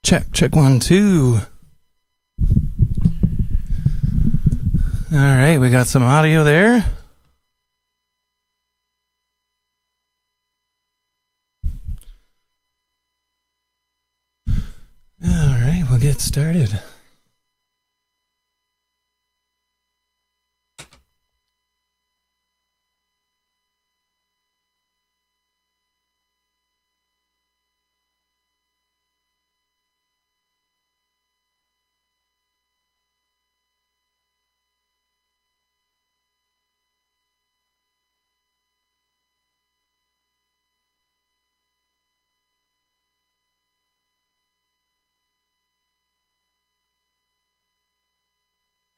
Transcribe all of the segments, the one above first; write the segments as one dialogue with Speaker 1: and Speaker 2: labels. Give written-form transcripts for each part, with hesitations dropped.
Speaker 1: Check 1, 2. All right, we got some audio there. All right, we'll get started.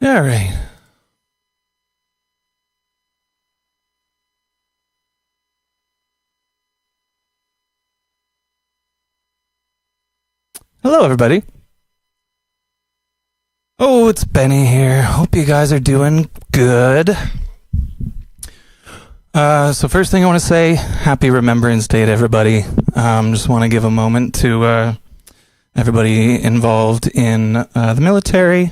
Speaker 1: All right. Hello, everybody. Oh, it's Benny here. Hope you guys are doing good. So first thing I want to say, Happy Remembrance Day to everybody. Just want to give a moment to everybody involved in the military,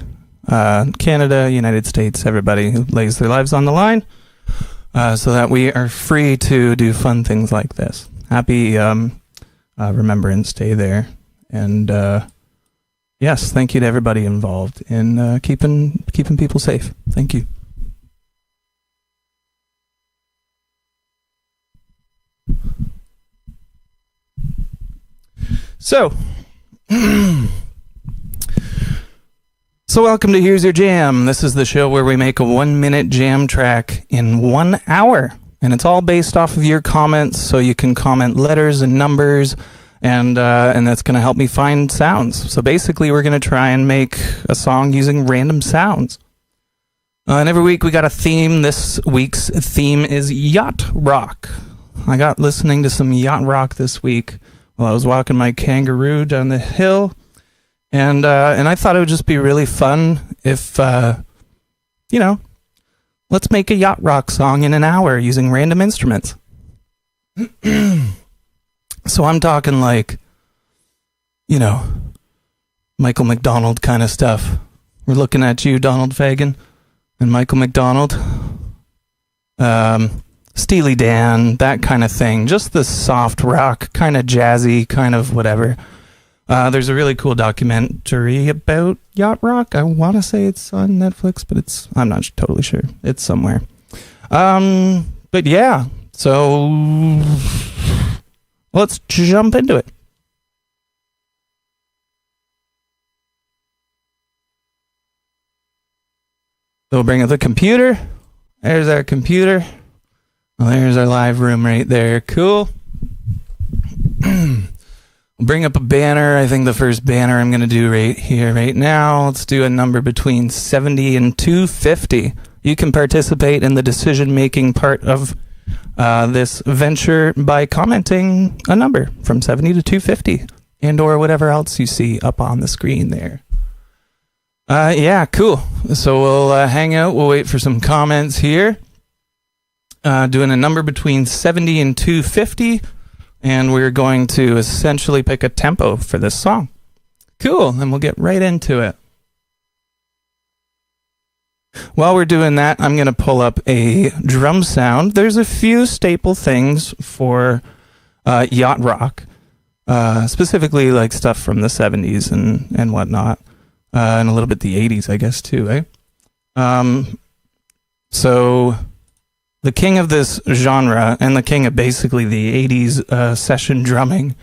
Speaker 1: Canada, United States, everybody who lays their lives on the line, so that we are free to do fun things like this. Happy Remembrance Day there. And yes, thank you to everybody involved in keeping people safe. Thank you. So welcome to Here's Your Jam. This is the show where we make a 1-minute jam track in 1 hour. And it's all based off of your comments, so you can comment letters and numbers, and that's going to help me find sounds. So basically, we're going to try and make a song using random sounds. And every week we got a theme. This week's theme is yacht rock. I got listening to some yacht rock this week while I was walking my kangaroo down the hill. And I thought it would just be really fun if, let's make a yacht rock song in an hour using random instruments. So I'm talking like, Michael McDonald kind of stuff. We're looking at you, Donald Fagen, and Michael McDonald. Steely Dan, that kind of thing. Just the soft rock, kind of jazzy, kind of whatever. There's a really cool documentary about yacht rock. I want to say it's on Netflix, but I'm not totally sure. It's somewhere. But yeah, so let's jump into it. So we'll bring up the computer. There's our computer. Well, there's our live room right there. Cool. We'll bring up a banner. I think the first banner I'm going to do right here, right now. Let's do a number between 70 and 250. You can participate in the decision-making part of this venture by commenting a number from 70 to 250 and or whatever else you see up on the screen there. Yeah, cool. So we'll hang out. We'll wait for some comments here. Doing a number between 70 and 250, and we're going to essentially pick a tempo for this song. Cool, and we'll get right into it. While we're doing that, I'm going to pull up a drum sound. There's a few staple things for yacht rock, specifically like stuff from the 70s and whatnot, and a little bit the 80s, I guess, too, eh? So the king of this genre, and the king of basically the 80s session drumming,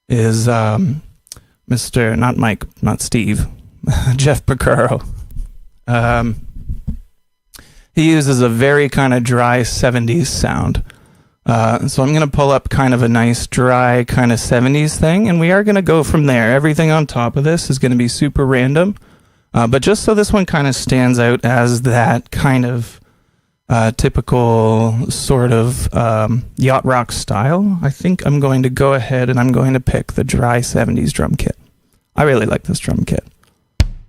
Speaker 1: is Mr. not Steve, Jeff Porcaro. He uses a very kind of dry 70s sound. So I'm going to pull up kind of a nice dry kind of 70s thing, and we are going to go from there. Everything on top of this is going to be super random. But just so this one kind of stands out as that kind of typical sort of yacht rock style, I think I'm going to go ahead and I'm going to pick the dry 70s drum kit. I really like this drum kit.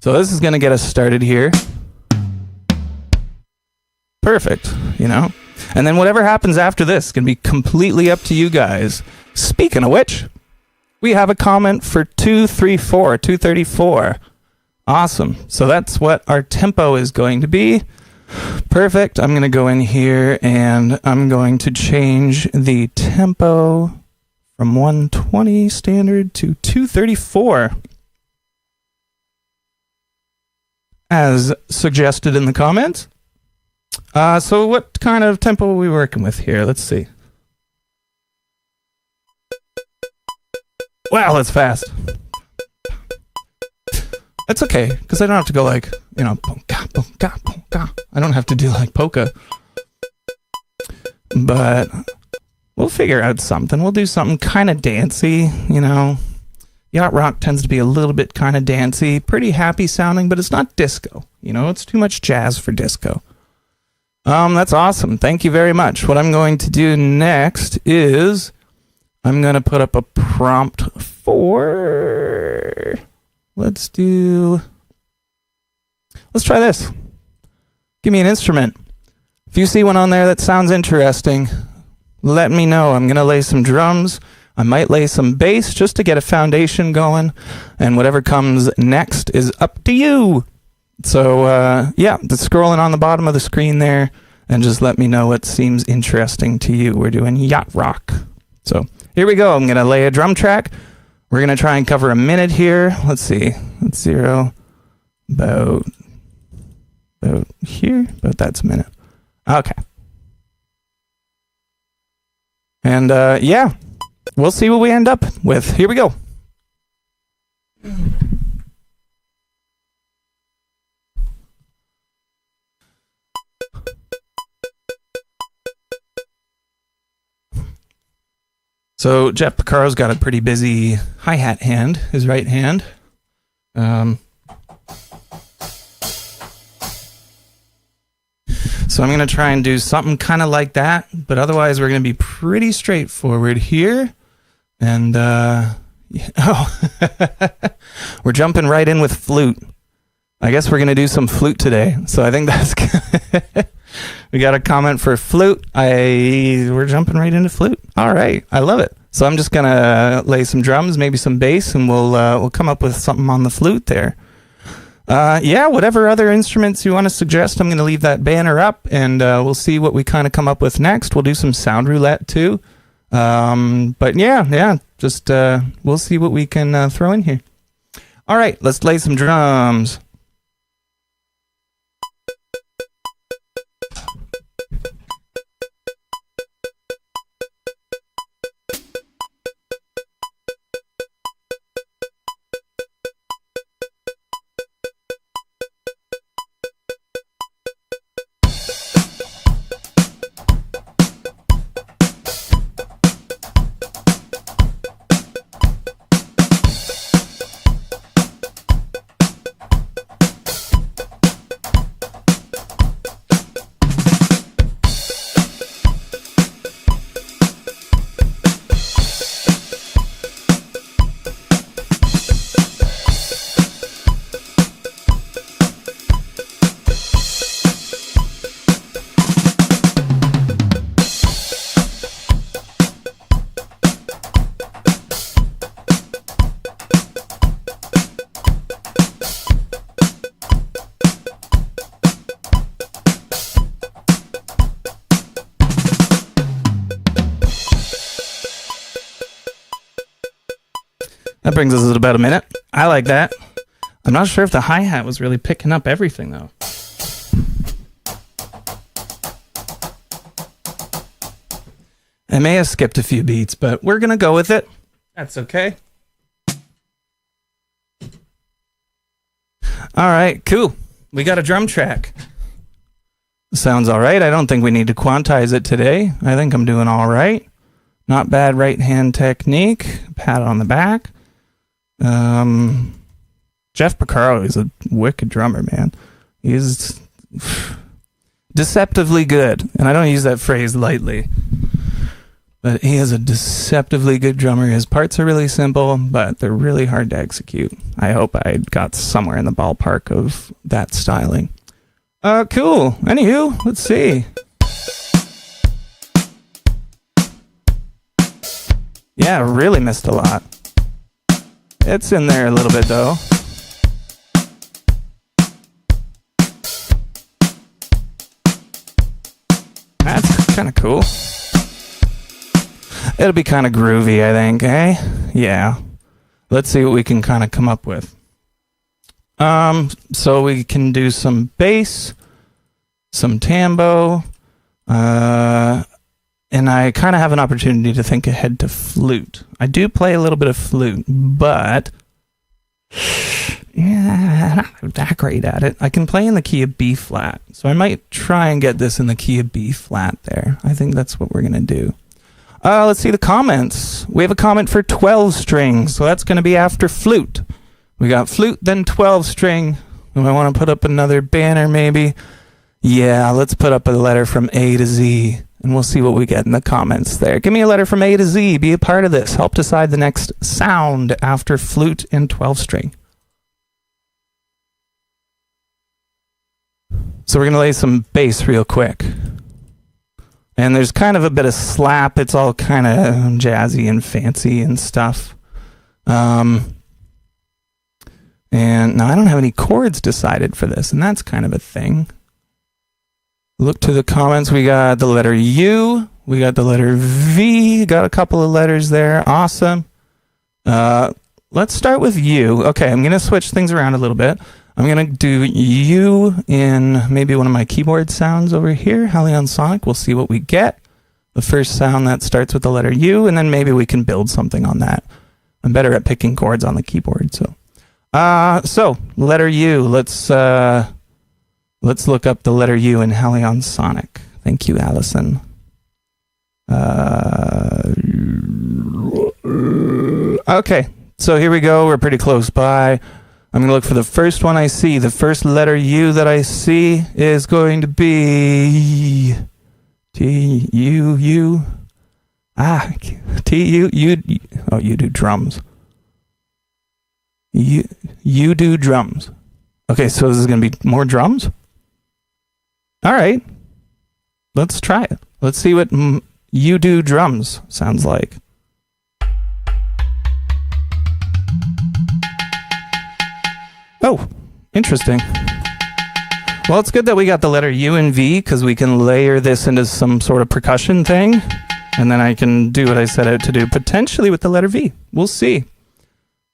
Speaker 1: So this is going to get us started here. Perfect, And then whatever happens after this is going to be completely up to you guys. Speaking of which, We have a comment for 234. Awesome. So that's what our tempo is going to be. Perfect. I'm going to go in here and I'm going to change the tempo from 120 standard to 234. As suggested in the comments. So what kind of tempo are we working with here? Let's see. Wow, that's fast. That's okay, because I don't have to go like, polka, polka, polka. I don't have to do like polka. But we'll figure out something. We'll do something kind of dancey, Yacht rock tends to be a little bit kind of dancey, pretty happy sounding, but it's not disco. It's too much jazz for disco. That's awesome. Thank you very much. What I'm going to do next is I'm going to put up a prompt for... Let's try this. Give me an instrument. If you see one on there that sounds interesting, let me know. I'm going to lay some drums. I might lay some bass just to get a foundation going. And whatever comes next is up to you. So, just scrolling on the bottom of the screen there and just let me know what seems interesting to you. We're doing yacht rock. So here we go. I'm going to lay a drum track. We're going to try and cover a minute here. Let's see. Let's zero about here. About that's a minute. Okay. And we'll see what we end up with. Here we go. So Jeff Picaro's got a pretty busy hi-hat hand, his right hand. So I'm going to try and do something kind of like that, but otherwise we're going to be pretty straightforward here. And, we're jumping right in with flute. I guess we're going to do some flute today. So I think that's good. We got a comment for flute. We're jumping right into flute. All right. I love it. So I'm just going to lay some drums, maybe some bass, and we'll come up with something on the flute there. Whatever other instruments you want to suggest, I'm going to leave that banner up, and we'll see what we kind of come up with next. We'll do some sound roulette too. We'll see what we can throw in here. All right, let's lay some drums. That brings us at about a minute. I like that. I'm not sure if the hi-hat was really picking up everything, though. I may have skipped a few beats, but we're going to go with it. That's okay. All right, cool. We got a drum track. Sounds all right. I don't think we need to quantize it today. I think I'm doing all right. Not bad right hand technique. Pat on the back. Jeff Picaro is a wicked drummer, man. He's deceptively good. And I don't use that phrase lightly. But he is a deceptively good drummer. His parts are really simple, but they're really hard to execute. I hope I got somewhere in the ballpark of that styling. Cool. Anywho, let's see. Yeah, really missed a lot. It's in there a little bit though. That's kind of cool. It'll be kind of groovy, I think, eh? Yeah. Let's see what we can kind of come up with. So we can do some bass, some tambo, and I kind of have an opportunity to think ahead to flute. I do play a little bit of flute, but yeah, I'm not that great at it. I can play in the key of B flat, so I might try and get this in the key of B flat there. I think that's what we're gonna do. Let's see the comments. We have a comment for 12 strings, so that's gonna be after flute. We got flute, then 12 string. Do I want to put up another banner maybe? Yeah, let's put up a letter from A to Z, and we'll see what we get in the comments there. Give me a letter from A to Z. Be a part of this. Help decide the next sound after flute and 12 string. So we're going to lay some bass real quick. And there's kind of a bit of slap. It's all kind of jazzy and fancy and stuff. And now I don't have any chords decided for this, and that's kind of a thing. Look to the comments. We got the letter U. We got the letter V. Got a couple of letters there. Awesome. Let's start with U. Okay, I'm going to switch things around a little bit. I'm going to do U in maybe one of my keyboard sounds over here, Halion Sonic. We'll see what we get. The first sound that starts with the letter U, and then maybe we can build something on that. I'm better at picking chords on the keyboard, so. So letter U. Let's look up the letter U in Halion Sonic. Thank you, Allison. Okay, so here we go. We're pretty close by. I'm going to look for the first one I see. The first letter U that I see is going to be T-U-U. T-U-U. Oh, you do drums. You do drums. Okay, so this is going to be more drums? All right. Let's try it. Let's see what you do drums sounds like. Oh, interesting. Well, it's good that we got the letter U and V because we can layer this into some sort of percussion thing. And then I can do what I set out to do, potentially with the letter V. We'll see.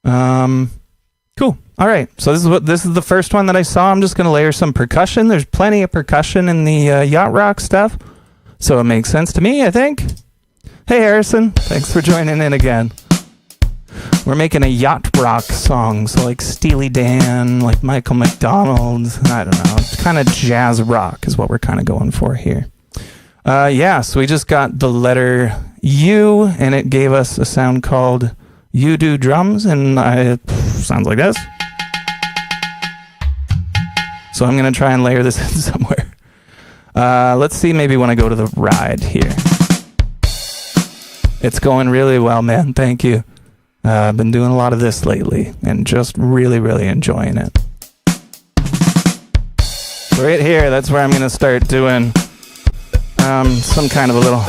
Speaker 1: Cool. All right. So this is the first one that I saw. I'm just going to layer some percussion. There's plenty of percussion in the yacht rock stuff. So it makes sense to me, I think. Hey, Harrison. Thanks for joining in again. We're making a yacht rock song, so like Steely Dan, like Michael McDonald, I don't know, kind of jazz rock is what we're kind of going for here. Yeah, so we just got the letter U, and it gave us a sound called You Do Drums, and it sounds like this. So I'm going to try and layer this in somewhere. Let's see, maybe when I go to the ride here. It's going really well, man. Thank you. I've been doing a lot of this lately and just really, really enjoying it. Right here, that's where I'm going to start doing some kind of a little...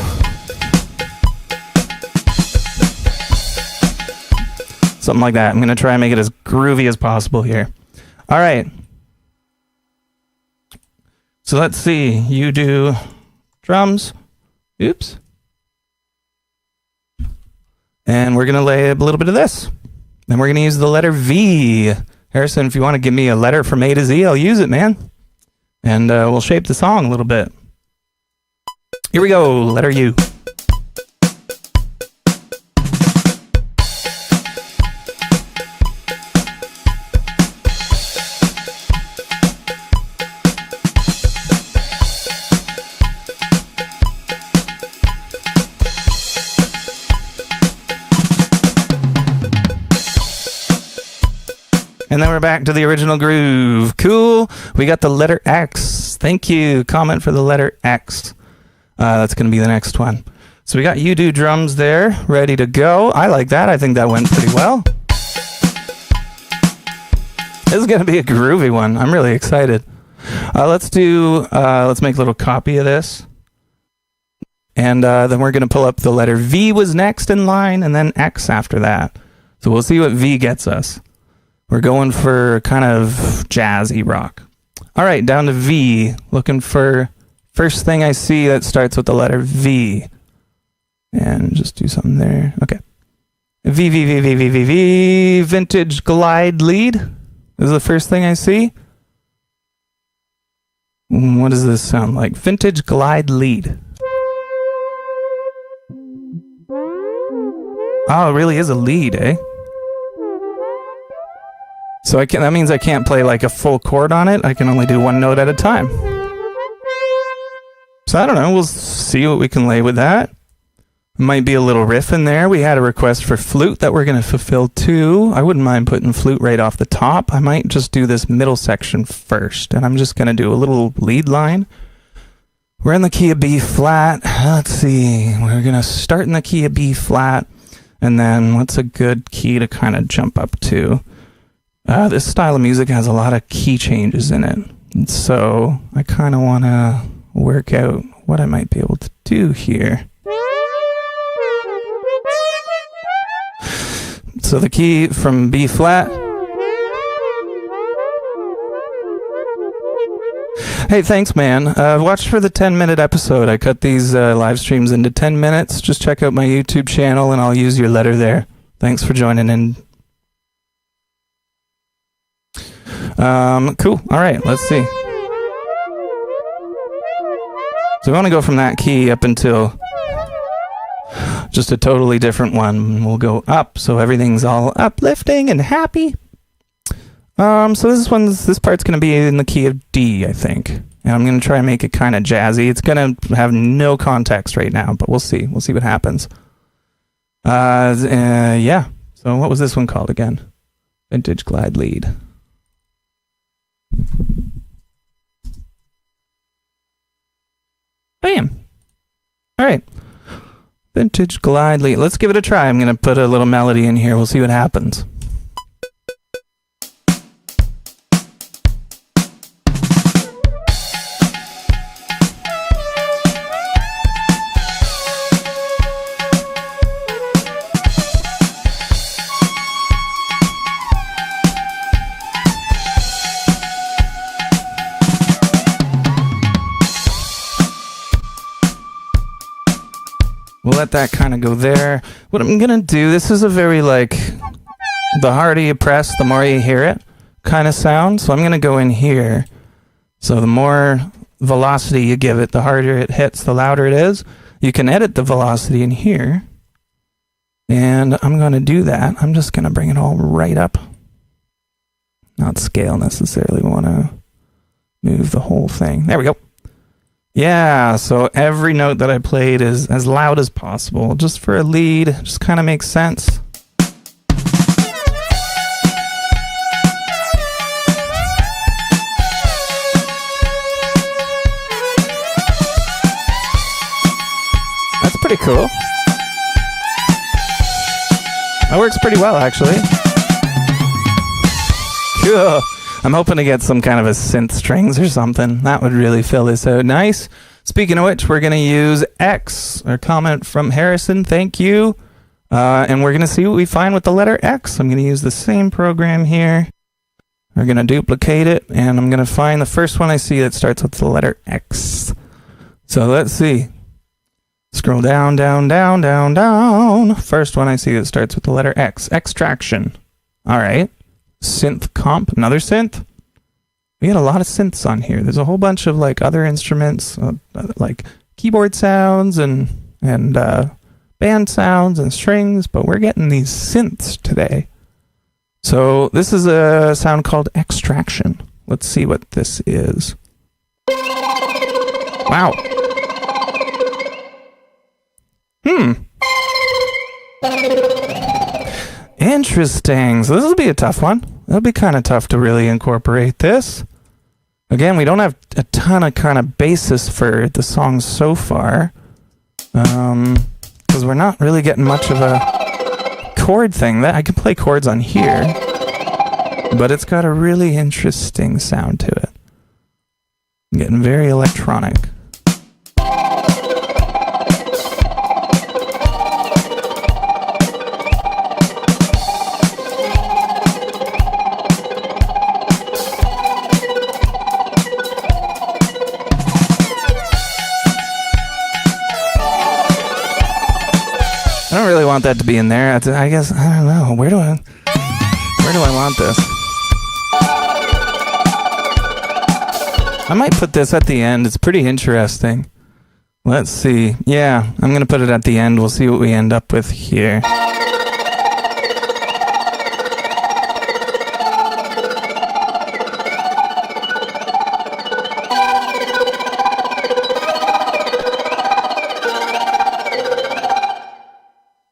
Speaker 1: something like that. I'm going to try and make it as groovy as possible here. All right. So let's see. You do drums. Oops. And we're going to lay a little bit of this. Then we're going to use the letter V. Harrison, if you want to give me a letter from A to Z, I'll use it, man. And we'll shape the song a little bit. Here we go. Letter U. And then we're back to the original groove. Cool. We got the letter X. Thank you. Comment for the letter X. That's going to be the next one. So we got You Do Drums there, ready to go. I like that. I think that went pretty well. This is going to be a groovy one. I'm really excited. Let's make a little copy of this. And then we're going to pull up the letter V was next in line, and then X after that. So we'll see what V gets us. We're going for kind of jazzy rock. All right, down to V. Looking for first thing I see that starts with the letter V. And just do something there. Okay. V, V, V, V, V, V, V. Vintage glide lead. This is the first thing I see. What does this sound like? Vintage glide lead. Oh, it really is a lead, eh? So that means I can't play like a full chord on it. I can only do one note at a time. So I don't know. We'll see what we can lay with that. Might be a little riff in there. We had a request for flute that we're going to fulfill too. I wouldn't mind putting flute right off the top. I might just do this middle section first. And I'm just going to do a little lead line. We're in the key of B flat. Let's see. We're going to start in the key of B flat. And then what's a good key to kind of jump up to? This style of music has a lot of key changes in it. And so I kind of want to work out what I might be able to do here. So the key from B flat. Hey, thanks, man. Watch for the 10-minute episode. I cut these live streams into 10 minutes. Just check out my YouTube channel, and I'll use your letter there. Thanks for joining in. Cool. All right, let's see. So we want to go from that key up until just a totally different one. We'll go up, so everything's all uplifting and happy. So this part's going to be in the key of D, I think. And I'm going to try and make it kind of jazzy. It's going to have no context right now, but we'll see. We'll see what happens. Yeah. So what was this one called again? Vintage glide lead. Bam. All right. Vintage glide lead. Let's give it a try. I'm going to put a little melody in here. We'll see what happens. We'll let that kind of go there. What I'm going to do, this is a very like, the harder you press, the more you hear it kind of sound. So I'm going to go in here. So the more velocity you give it, the harder it hits, the louder it is. You can edit the velocity in here. And I'm going to do that. I'm just going to bring it all right up. Not scale necessarily. We want to move the whole thing. There we go. Yeah, so every note that I played is as loud as possible, just for a lead. Just kind of makes sense. That's pretty cool. That works pretty well, actually. Cool. I'm hoping to get some kind of a synth strings or something. That would really fill this out nice. Speaking of which, we're going to use X, or comment from Harrison. Thank you. And we're going to see what we find with the letter X. I'm going to use the same program here. We're going to duplicate it, and I'm going to find the first one I see that starts with the letter X. So let's see. Scroll down, down, down, down, down. First one I see that starts with the letter X. Extraction. All right. Synth comp, another synth. We had a lot of synths on here. There's a whole bunch of like other instruments, like keyboard sounds and band sounds and strings, but we're getting these synths today. So this is a sound called extraction. Let's see what this is. Wow. Interesting. So this will be a tough one. It'll be kind of tough to really incorporate this. Again, we don't have a ton of kind of basis for the song so far. Because we're not really getting much of a chord thing. I can play chords on here, but it's got a really interesting sound to it. I'm getting very electronic. want that to be in there. I guess, I don't know. Where do I want this? I might put this at the end. It's pretty interesting. Let's see. Yeah, I'm going to put it at the end. We'll see what we end up with here.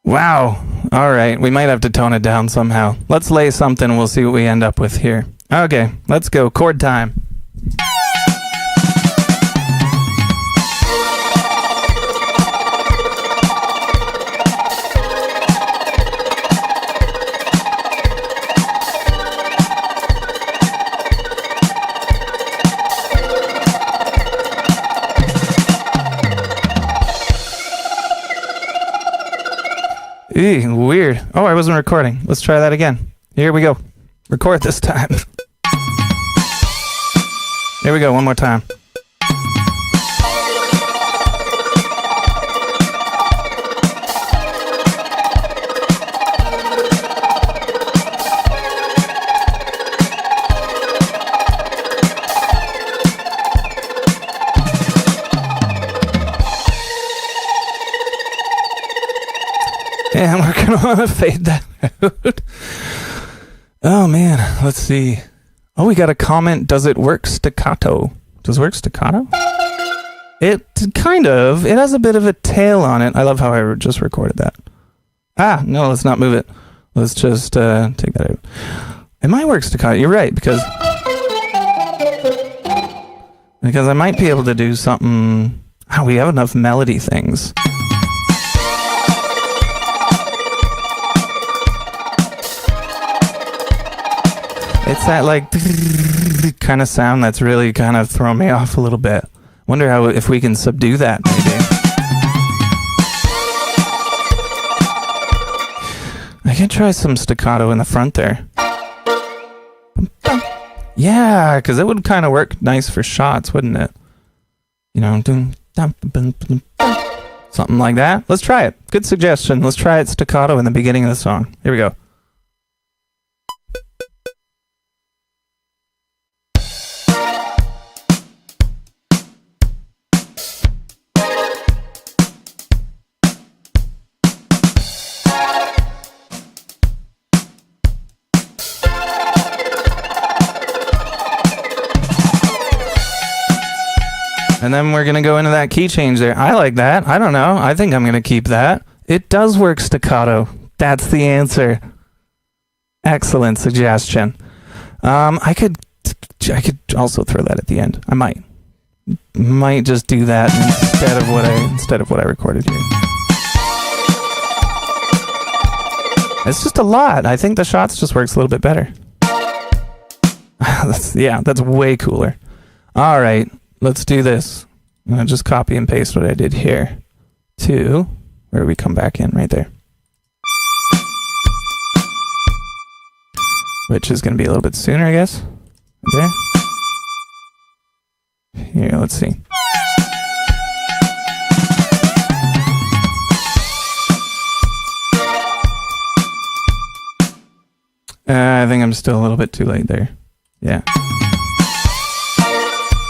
Speaker 1: Wow. All right. We might have to tone it down somehow. Let's lay something and we'll see what we end up with here. Okay. Let's go. Chord time. Weird. Oh, I wasn't recording. Let's try that again. Here we go. Record this time. Here we go. One more time. And we're going to want to fade that out. Oh, man. Let's see. Oh, we got a comment. Does it work staccato? Does it work staccato? It kind of. It has a bit of a tail on it. I love how I just recorded that. Ah, no, let's not move it. Let's just take that out. It might work staccato. You're right, because I might be able to do something. Oh, we have enough melody things. It's that like kind of sound that's really kind of thrown me off a little bit. Wonder if we can subdue that maybe. I can try some staccato in the front there. Yeah, because it would kind of work nice for shots, wouldn't it? You know, something like that. Let's try it. Good suggestion. Let's try it staccato in the beginning of the song. Here we go. And then we're going to go into that key change there. I like that. I don't know. I think I'm going to keep that. It does work staccato. That's the answer. Excellent suggestion. I could also throw that at the end. I might just do that instead of what I recorded here. It's just a lot. I think the shots just works a little bit better. That's way cooler. All right. Let's do this. I'm going to just copy and paste what I did here to where we come back in right there. Which is going to be a little bit sooner, I guess. Right there. Here, let's see. I think I'm still a little bit too late there. Yeah.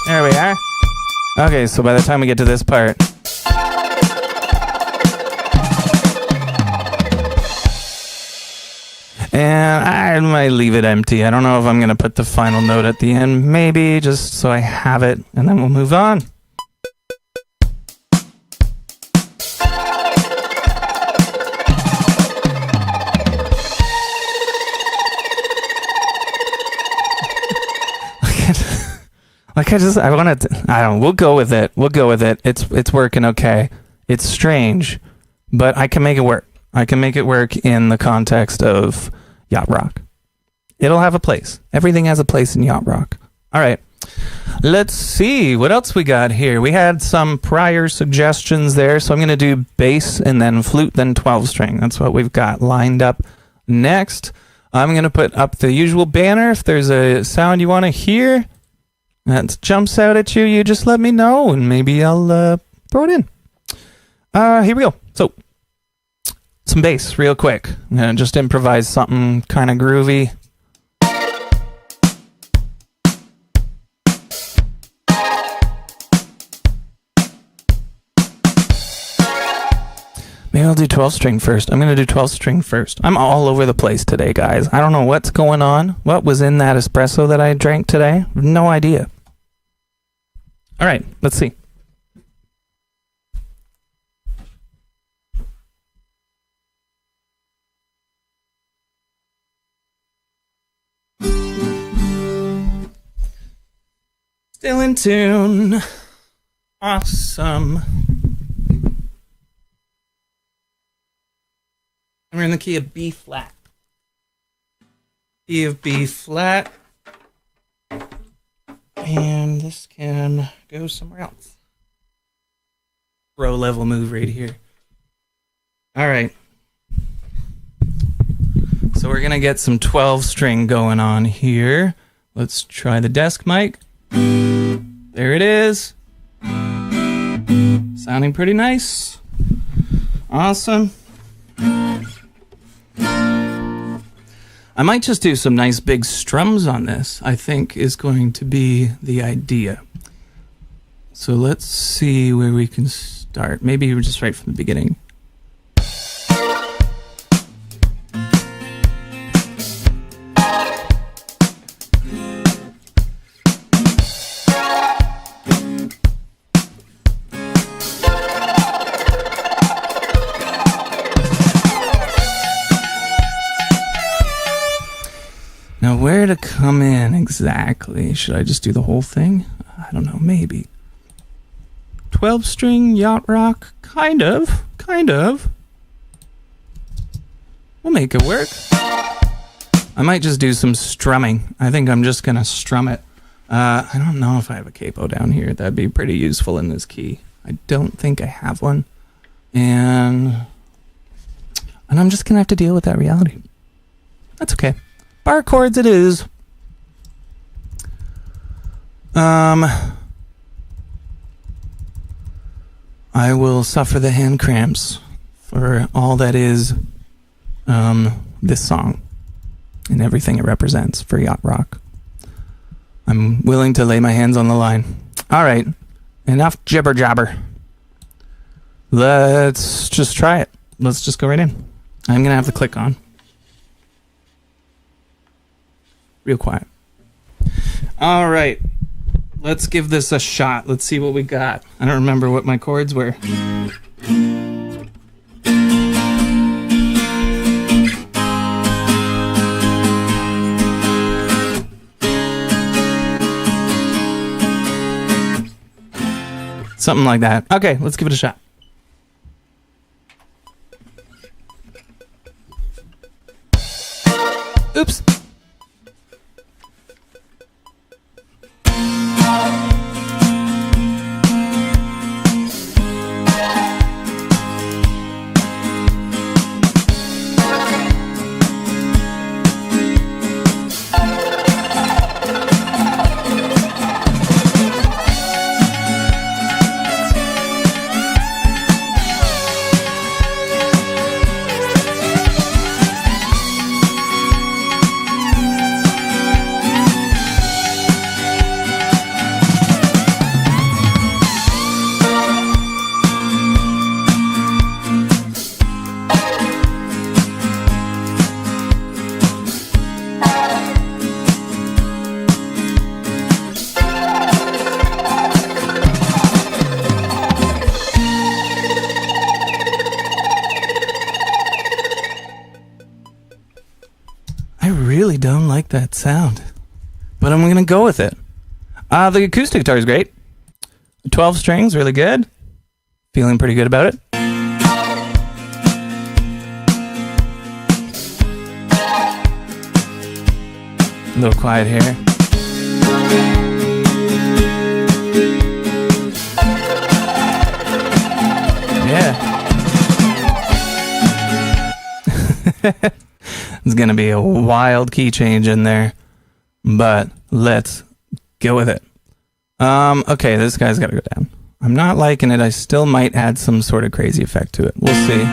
Speaker 1: There we are. Okay, so by the time we get to this part, and I might leave it empty. I don't know if I'm going to put the final note at the end. Maybe, just so I have it, and then we'll move on. We'll go with it. It's working okay. It's strange, but I can make it work. I can make it work in the context of yacht rock. It'll have a place. Everything has a place in yacht rock. All right. Let's see what else we got here. We had some prior suggestions there, so I'm going to do bass and then flute, then 12 string. That's what we've got lined up next. I'm going to put up the usual banner. If there's a sound you want to hear that jumps out at you, you just let me know, and maybe I'll throw it in. Here we go. So some bass real quick. I'm going to just improvise something kind of groovy. Maybe I'll do 12 string first. I'm going to do 12 string first. I'm all over the place today, guys. I don't know what's going on. What was in that espresso that I drank today? No idea. All right, let's see. Still in tune. Awesome. We're in the key of B flat. Key of B flat. And this can go somewhere else. Row level move right here. All right. So we're going to get some 12 string going on here. Let's try the desk mic. There it is. Sounding pretty nice. Awesome. I might just do some nice big strums on this, I think is going to be the idea. So let's see where we can start. Maybe we're just right from the beginning. Now, where to come in exactly? Should I just do the whole thing? I don't know, maybe. 12-string yacht rock? Kind of. We'll make it work. I might just do some strumming. I think I'm just going to strum it. I don't know if I have a capo down here. That'd be pretty useful in this key. I don't think I have one. And I'm just going to have to deal with that reality. That's okay. Bar chords it is. I will suffer the hand cramps for all that is this song and everything it represents for yacht rock. I'm willing to lay my hands on the line. All right, enough jibber jabber. Let's just try it. Let's just go right in. I'm gonna have the click on. Real quiet. All right. Let's give this a shot. Let's see what we got. I don't remember what my chords were. Something like that. Okay, let's give it a shot. Oops. Really don't like that sound, but I'm gonna go with it. The acoustic guitar is great. 12 strings, really good. Feeling pretty good about it. A little quiet here. Yeah. It's going to be a wild key change in there, but let's go with it. Okay, this guy's got to go down. I'm not liking it. I still might add some sort of crazy effect to it. We'll see.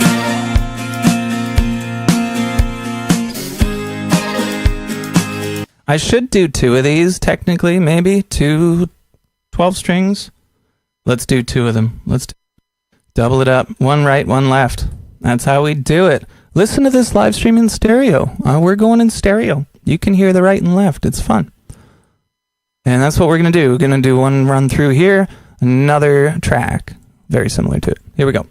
Speaker 1: I should do 2 of these, technically, maybe. 2 12 strings. Let's do 2 of them. Let's double it up. 1 right, 1 left. That's how we do it. Listen to this live stream in stereo. We're going in stereo. You can hear the right and left. It's fun. And that's what we're going to do. We're going to do 1 run through here, another track. Very similar to it. Here we go.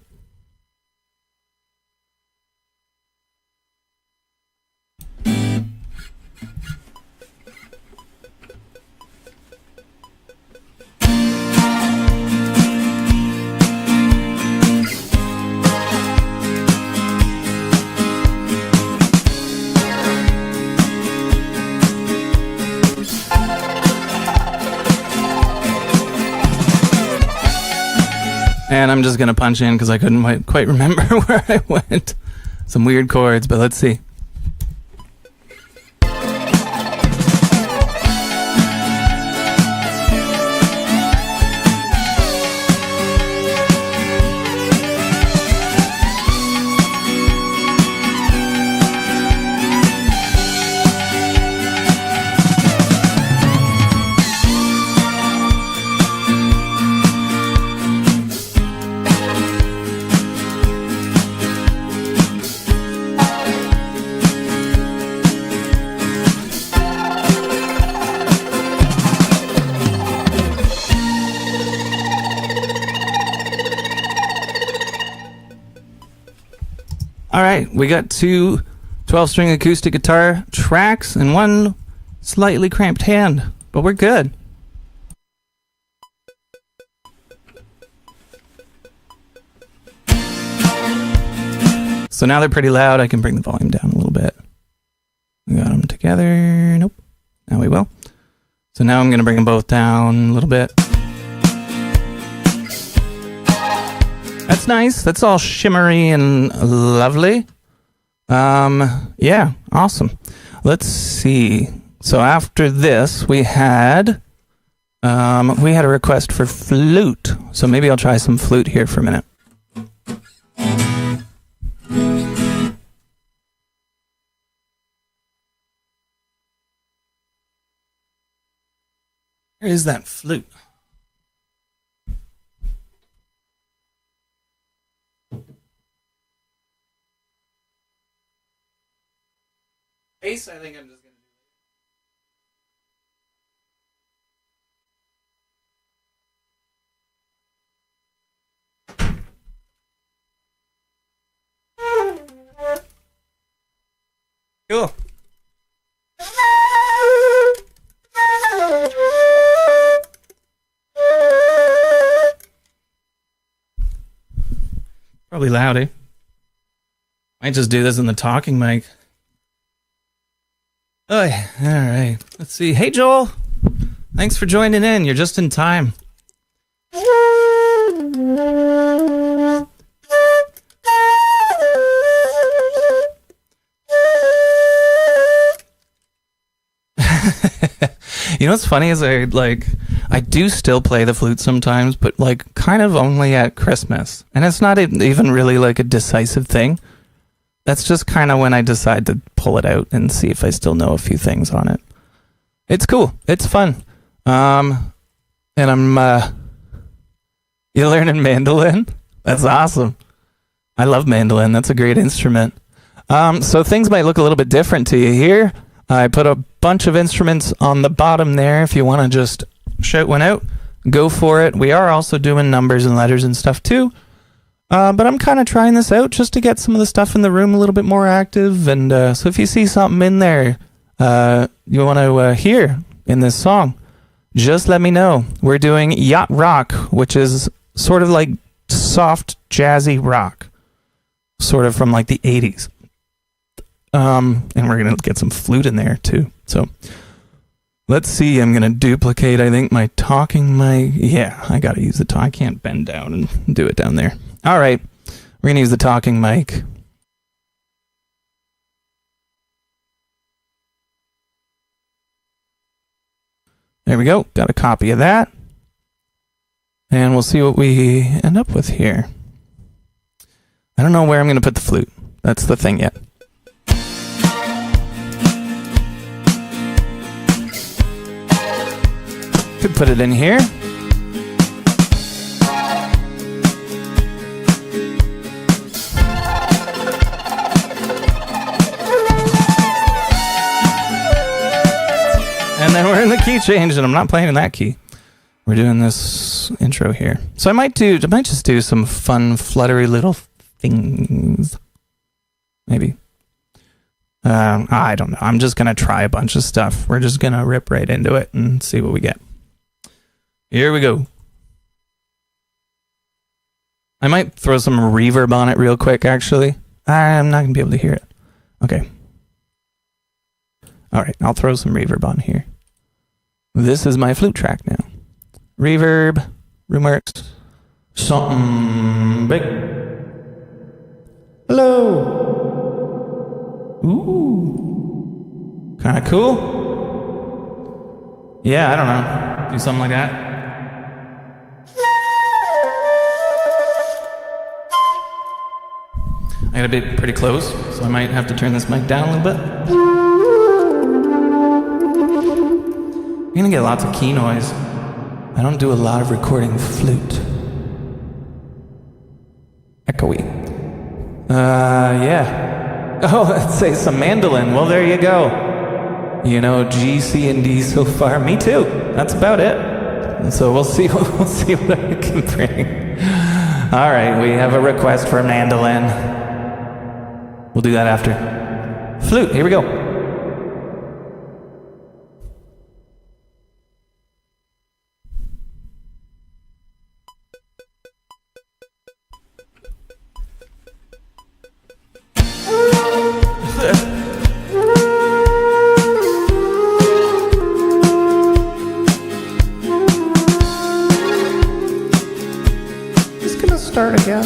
Speaker 1: And I'm just going to punch in because I couldn't quite remember where I went. Some weird chords, but let's see. All right, we got 2 12-string acoustic guitar tracks and 1 slightly cramped hand, but we're good. So now they're pretty loud. I can bring the volume down a little bit. We got them together. Nope. Now we will. So now I'm going to bring them both down a little bit. That's nice. That's all shimmery and lovely. Yeah, awesome. Let's see. So after this, we had a request for flute. So maybe I'll try some flute here for a minute. Where is that flute? Bass, I think I'm just going to do. Cool. Probably loud, eh? Might just do this in the talking mic. Oh, yeah. All right. Let's see. Hey, Joel. Thanks for joining in. You're just in time. You know what's funny is I do still play the flute sometimes, but like kind of only at Christmas. And it's not even really like a decisive thing. That's just kind of when I decide to pull it out and see if I still know a few things on it. It's cool. It's fun. And you're learning mandolin? That's awesome. I love mandolin. That's a great instrument. So things might look a little bit different to you here. I put a bunch of instruments on the bottom there. If you want to just shout one out, go for it. We are also doing numbers and letters and stuff too. But I'm kind of trying this out just to get some of the stuff in the room a little bit more active. And so if you see something in there you want to hear in this song, just let me know. We're doing Yacht Rock, which is sort of like soft, jazzy rock, sort of from like the 80s. And we're going to get some flute in there too. So let's see. I'm going to duplicate, I think, my talking mic. Yeah, I got to use the I can't bend down and do it down there. All right. We're going to use the talking mic. There we go. Got a copy of that. And we'll see what we end up with here. I don't know where I'm going to put the flute. That's the thing yet. Could put it in here. And then we're in the key change, and I'm not playing in that key. We're doing this intro here. So I might just do some fun, fluttery little things. Maybe. I don't know. I'm just going to try a bunch of stuff. We're just going to rip right into it and see what we get. Here we go. I might throw some reverb on it real quick, actually. I'm not going to be able to hear it. Okay. All right, I'll throw some reverb on here. This is my flute track now. Reverb, Roomworks, something big. Hello. Ooh. Kind of cool. Yeah, I don't know. Do something like that. I gotta be pretty close, so I might have to turn this mic down a little bit. You're gonna get lots of key noise. I don't do a lot of recording flute. Echoey. Yeah. Oh, let's say some mandolin. Well, there you go. You know, G, C, and D so far. Me too. That's about it. And so we'll see what I can bring. All right, we have a request for mandolin. We'll do that after. Flute, here we go. Start again.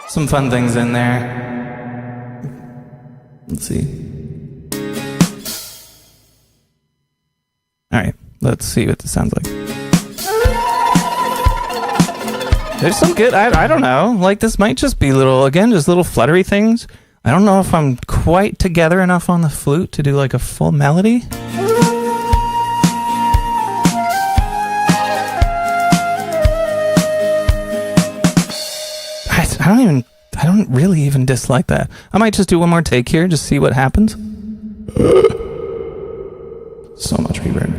Speaker 1: Some fun things in there. Let's see. All right, let's see what this sounds like. There's some good, I don't know, like this might just be just little fluttery things. I don't know if I'm quite together enough on the flute to do like a full melody. I don't really even dislike that. I might just do one more take here, just see what happens. So much reverb.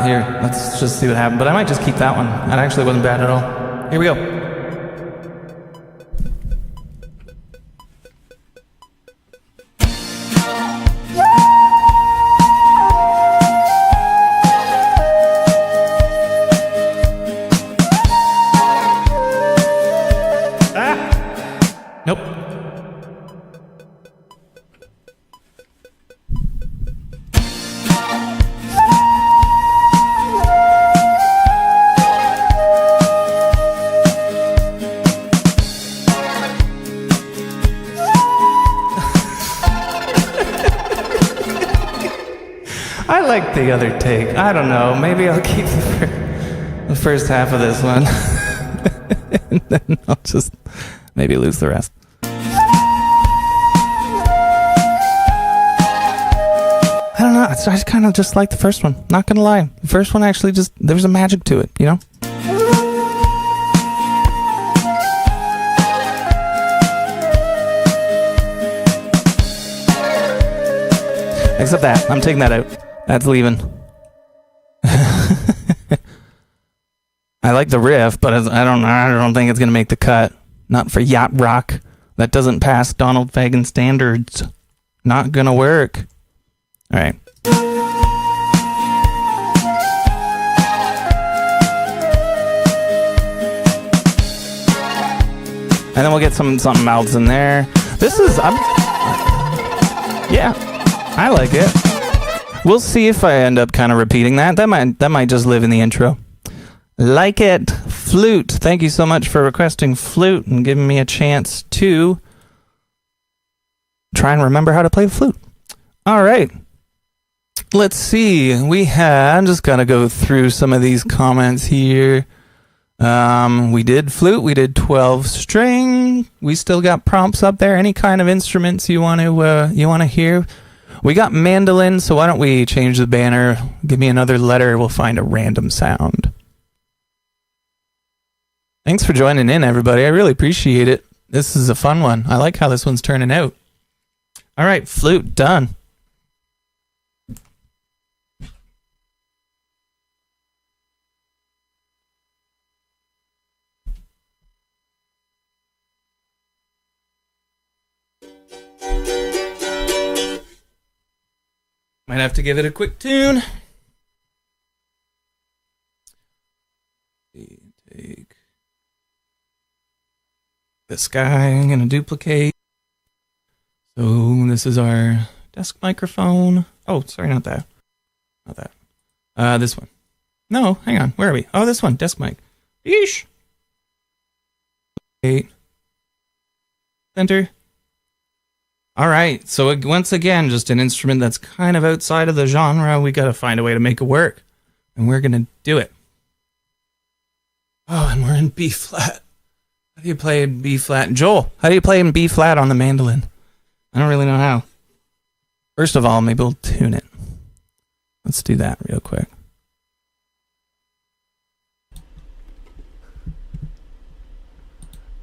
Speaker 1: Here, let's just see what happens. But I might just keep that one. That actually wasn't bad at all. Here we go. Nope. I like the other take. I don't know. Maybe I'll keep the first half of this one. And then I'll just maybe lose the rest. I don't know. I just kind of just like the first one. Not gonna lie. The first one actually there was a magic to it, you know? Except that. I'm taking that out. That's leaving. I like the riff, but I don't think it's gonna make the cut. Not for yacht rock. That doesn't pass Donald Fagen standards. Not gonna work. All right. And then we'll get something else in there. Yeah, I like it. We'll see if I end up kind of repeating that. That might just live in the intro. Like it. Flute. Thank you so much for requesting flute and giving me a chance to try and remember how to play the flute. All right. Let's see. I'm just going to go through some of these comments here. We did flute. We did 12 string. We still got prompts up there. Any kind of instruments you want to hear? We got mandolin, so why don't we change the banner? Give me another letter. We'll find a random sound. Thanks for joining in, everybody. I really appreciate it. This is a fun one. I like how this one's turning out. All right, flute, done. Might have to give it a quick tune. Take this guy. I'm going to duplicate. So this is our desk microphone. Oh, sorry, not that. Not that. This one. No, hang on. Where are we? Oh, this one. Desk mic. Yeesh. 8. Center. All right, so once again, just an instrument that's kind of outside of the genre. We got to find a way to make it work, and we're going to do it. Oh, and we're in B flat. How do you play in B flat? Joel, how do you play in B flat on the mandolin? I don't really know how. First of all, maybe we'll tune it. Let's do that real quick.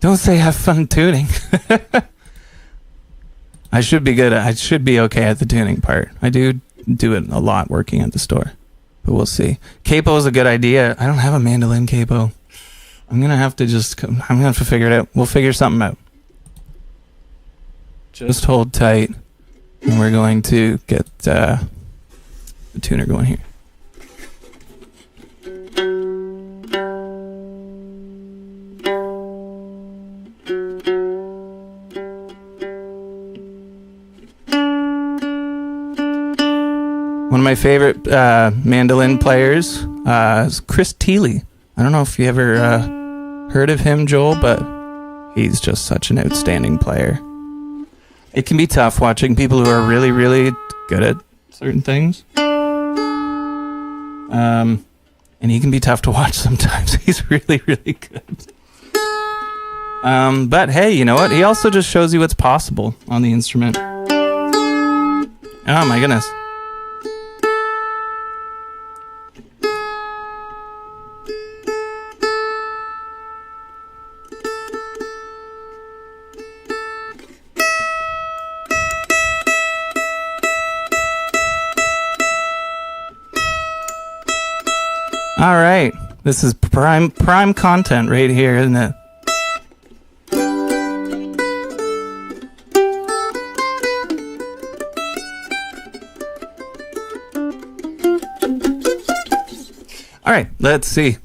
Speaker 1: Don't say have fun tuning. I should be good. I should be okay at the tuning part. I do it a lot working at the store, but we'll see. Capo is a good idea. I don't have a mandolin capo. I'm gonna have to figure it out. We'll figure something out. Just hold tight, and we're going to get the tuner going here. One of my favorite mandolin players is Chris Thiele. I don't know if you ever heard of him, Joel, but he's just such an outstanding player. It can be tough watching people who are really, really good at certain things. And he can be tough to watch sometimes. He's really, really good. But hey, you know what? He also just shows you what's possible on the instrument. Oh my goodness. All right, this is prime content right here, isn't it? All right, let's see.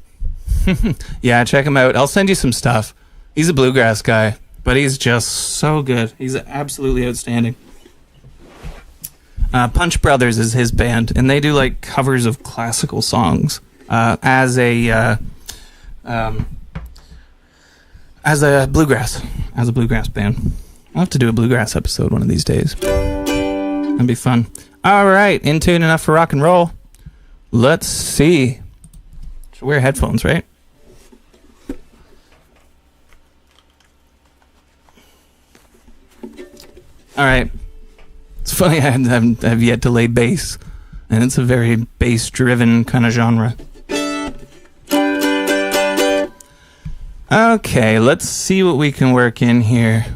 Speaker 1: Yeah, check him out. I'll send you some stuff. He's a bluegrass guy, but he's just so good. He's absolutely outstanding. Punch Brothers is his band, and they do like covers of classical songs. As a bluegrass band. I'll have to do a bluegrass episode one of these days. That'd be fun. All right, in tune enough for rock and roll. Let's see. Should wear headphones, right? All right. It's funny, I've yet to lay bass, and it's a very bass-driven kind of genre. Okay, let's see what we can work in here.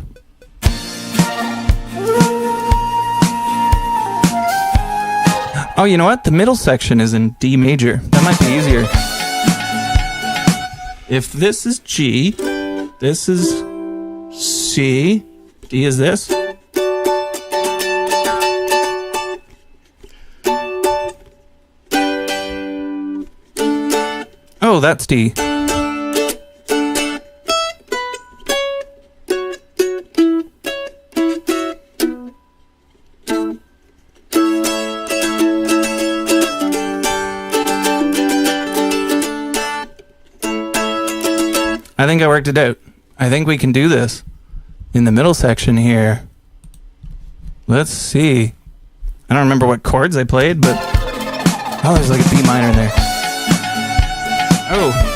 Speaker 1: Oh, you know what? The middle section is in D major. That might be easier. If this is G, this is C, D is this. Oh, that's D. I think I worked it out. I think we can do this in the middle section here. Let's see. I don't remember what chords I played, but oh, there's like a B minor there. Oh.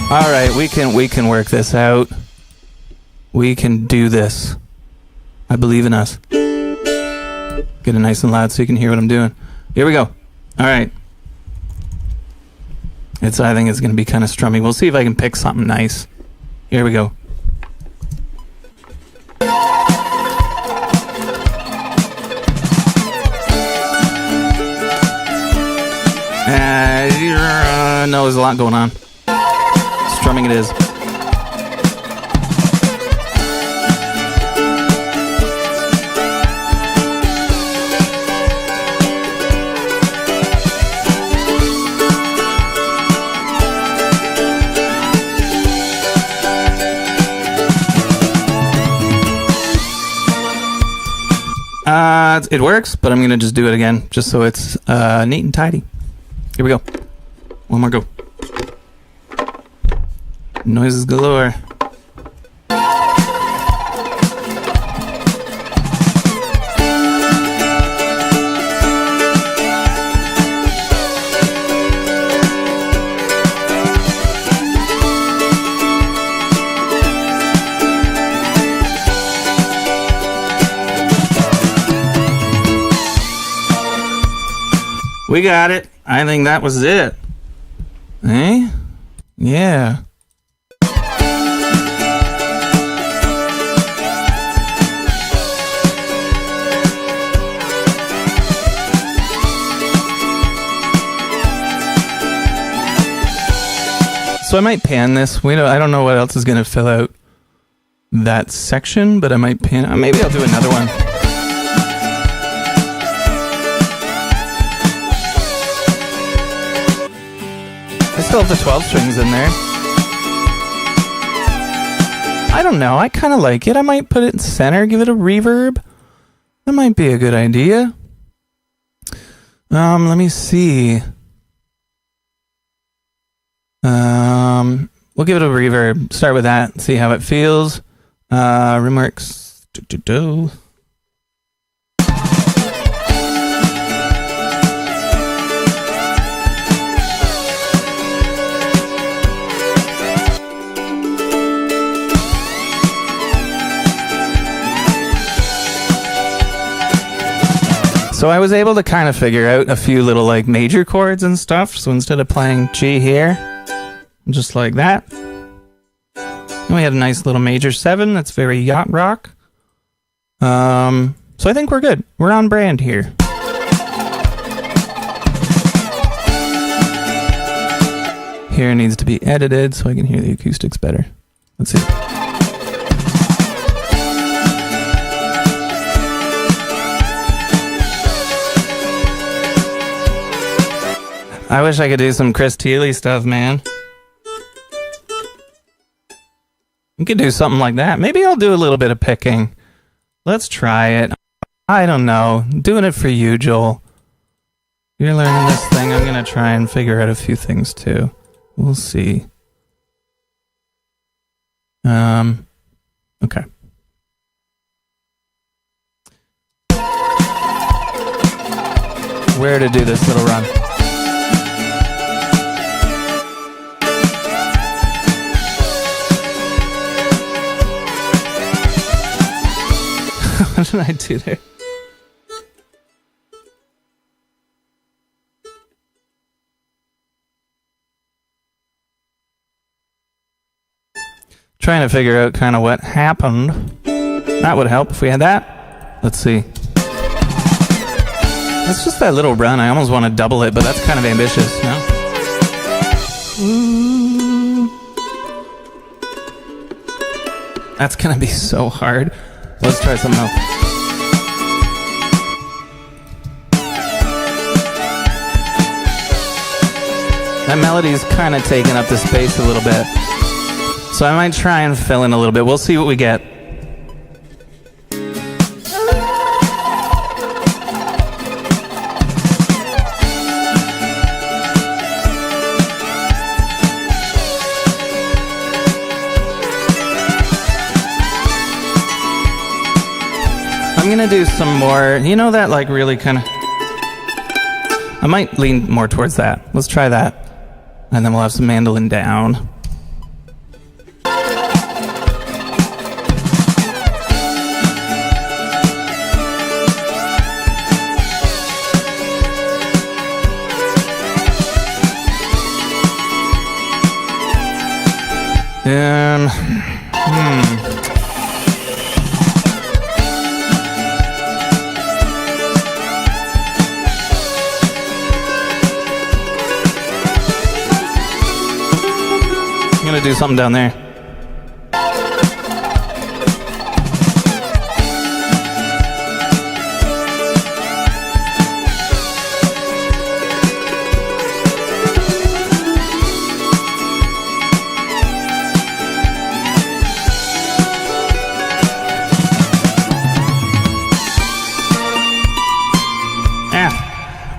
Speaker 1: All right, we can work this out. We can do this. I believe in us. Get it nice and loud so you can hear what I'm doing. Here we go. All right. I think it's going to be kind of strummy. We'll see if I can pick something nice. Here we go. No, there's a lot going on. Strumming it is. It works, but I'm going to just do it again, just so it's neat and tidy. Here we go. One more go. Noises galore. We got it. I think that was it. Eh? Yeah. So I might pan this. I don't know what else is going to fill out that section, but I might pan. Maybe I'll do another one. I still have the 12 strings in there. I don't know. I kind of like it. I might put it in center, give it a reverb. That might be a good idea. Let me see. We'll give it a reverb. Start with that. See how it feels. Remarks. So I was able to kind of figure out a few little like major chords and stuff. So instead of playing G here, just like that. And we had a nice little major 7 that's very yacht rock. So I think we're good. We're on brand here. Here needs to be edited so I can hear the acoustics better. Let's see. I wish I could do some Chris Thiele stuff, man. You could do something like that. Maybe I'll do a little bit of picking. Let's try it. I don't know. I'm doing it for you, Joel. You're learning this thing. I'm going to try and figure out a few things, too. We'll see. Okay. Where to do this little run? What did I do there? Trying to figure out kind of what happened. That would help if we had that. Let's see. It's just that little run. I almost want to double it, but that's kind of ambitious, no? That's going to be so hard. Let's try something else. That melody's kind of taking up the space a little bit. So I might try and fill in a little bit. We'll see what we get. I'm gonna do some more, you know, that like really kind of, I might lean more towards that. Let's try that. And then we'll have some mandolin down. I'm gonna do something down there.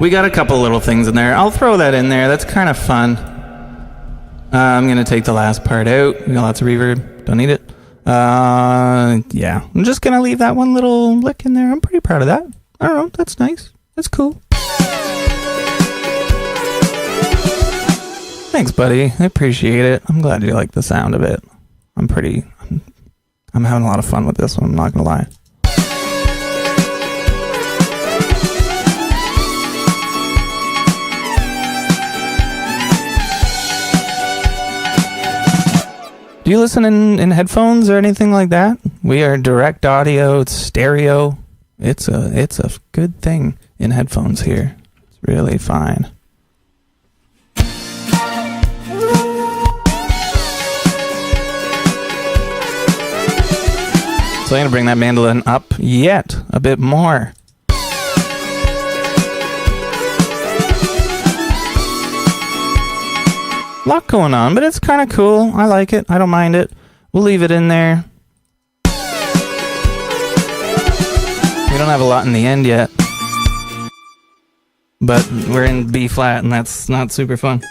Speaker 1: We got a couple little things in there. I'll throw that in there. That's kind of fun. I'm going to take the last part out. We got lots of reverb. Don't need it. Yeah. I'm just going to leave that one little lick in there. I'm pretty proud of that. I don't know. That's nice. That's cool. Thanks, buddy. I appreciate it. I'm glad you like the sound of it. I'm having a lot of fun with this one. I'm not going to lie. Do you listen in headphones or anything like that? We are direct audio, it's stereo. It's a good thing in headphones here. It's really fine. So I'm going to bring that mandolin up yet a bit more. Lot going on, but it's kind of cool. I like it. I don't mind it. We'll leave it in there. We don't have a lot in the end yet. But we're in B flat, and that's not super fun.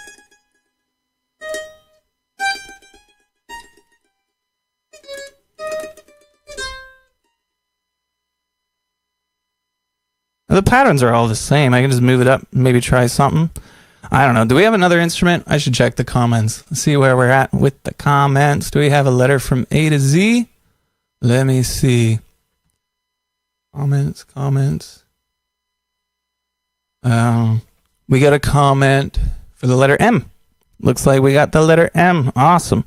Speaker 1: The patterns are all the same. I can just move it up, maybe try something. I don't know. Do we have another instrument? I should check the comments. See where we're at with the comments. Do we have a letter from A to Z? Let me see. Comments. We got a comment for the letter M. Looks like we got the letter M. Awesome.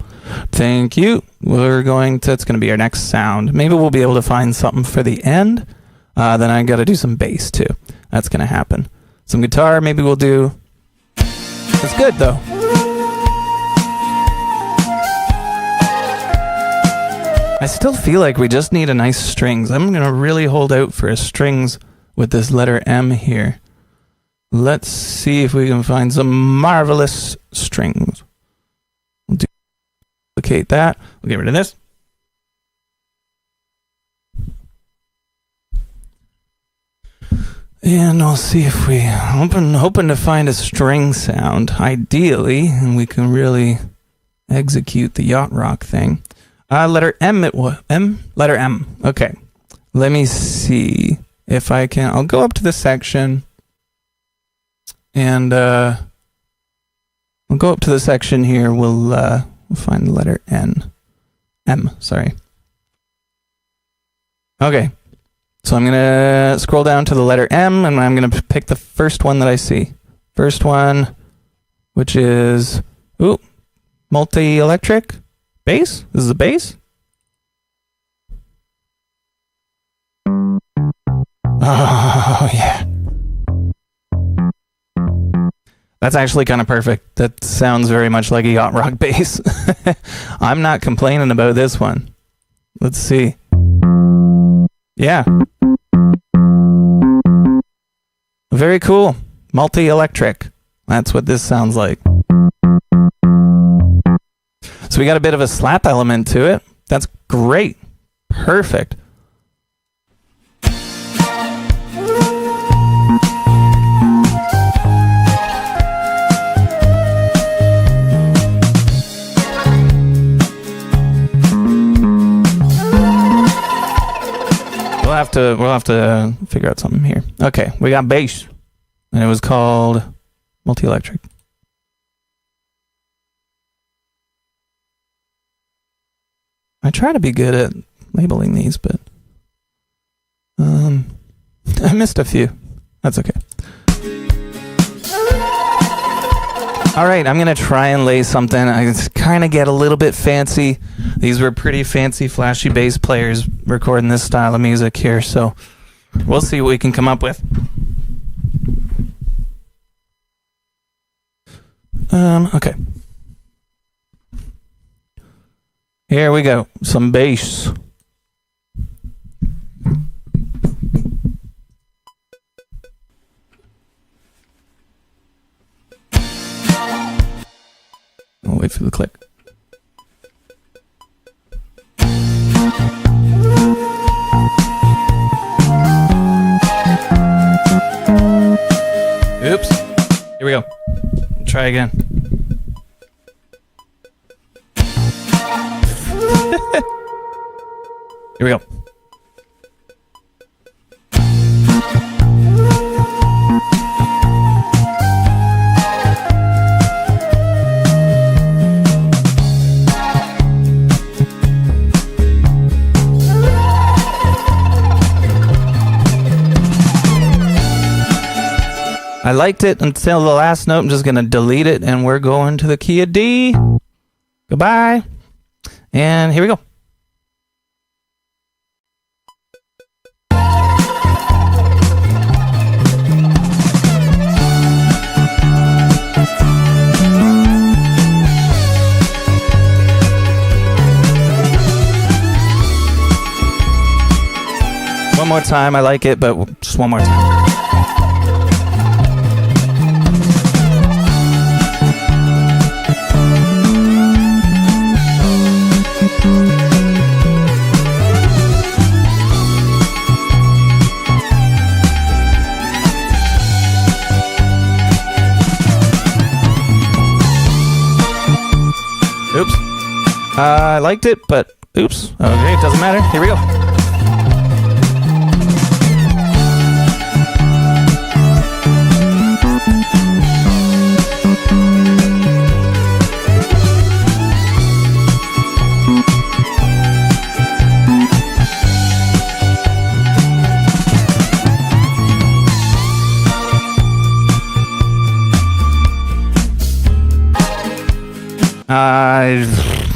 Speaker 1: Thank you. That's going to be our next sound. Maybe we'll be able to find something for the end. Then I got to do some bass too. That's going to happen. Some guitar. Maybe we'll do... It's good though. I still feel like we just need a nice strings. I'm going to really hold out for a strings with this letter M here. Let's see if we can find some marvelous strings. We'll duplicate that. We'll get rid of this. And we'll see if we hoping to find a string sound, ideally, and we can really execute the yacht rock thing. Letter M it was. Letter M. Okay. Let me see if I can. I'll go up to the section, and we'll go up to the section here. We'll find the letter N. M. Sorry. Okay. So I'm going to scroll down to the letter M, and I'm going to pick the first one that I see. First one, which is, multi-electric bass. This is a bass. Oh, yeah. That's actually kind of perfect. That sounds very much like a yacht rock bass. I'm not complaining about this one. Let's see. Yeah. Very cool. Multi-electric. That's what this sounds like. So we got a bit of a slap element to it. That's great. Perfect. we'll have to figure out something here. Okay, we got bass, and it was called multi-electric. I try to be good at labeling these, but I missed a few. That's okay. All right, I'm going to try and lay something. I kind of get a little bit fancy. These were pretty fancy, flashy bass players recording this style of music here, so we'll see what we can come up with. Okay. Here we go. Some bass. I'll wait for the click. Oops. Here we go. Try again. Here we go. I liked it until the last note. I'm just going to delete it, and we're going to the key of D. Goodbye. And here we go. One more time. I like it, but just one more time. Oops. I liked it, but oops. Okay, it doesn't matter. Here we go.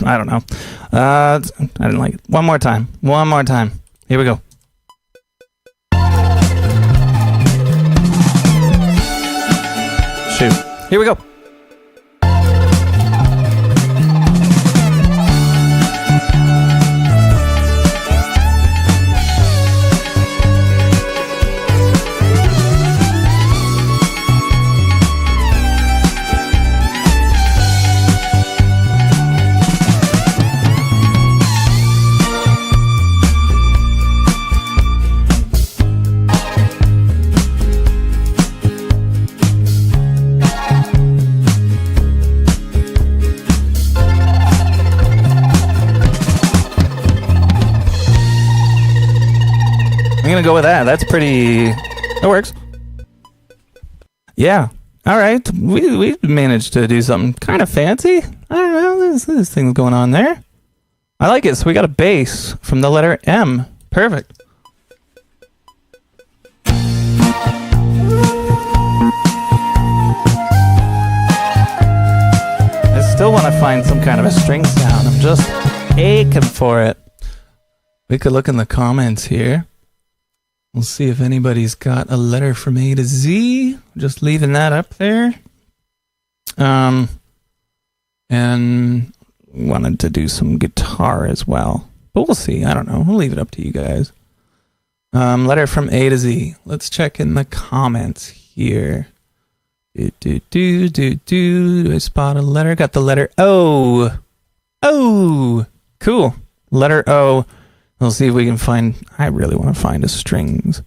Speaker 1: I don't know. I didn't like it. One more time. One more time. Here we go. Shoot. Here we go. I'm gonna go with that. That's pretty. That works. Yeah. All right. We managed to do something kind of fancy. I don't know. There's things going on there. I like it. So we got a bass from the letter M. Perfect. I still want to find some kind of a string sound. I'm just aching for it. We could look in the comments here. We'll see if anybody's got a letter from A to Z. Just leaving that up there. And wanted to do some guitar as well. But we'll see. I don't know. We'll leave it up to you guys. Letter from A to Z. Let's check in the comments here. Do I spot a letter? Got the letter O. O. Cool. Letter O. We'll see if we can find. I really want to find a strings.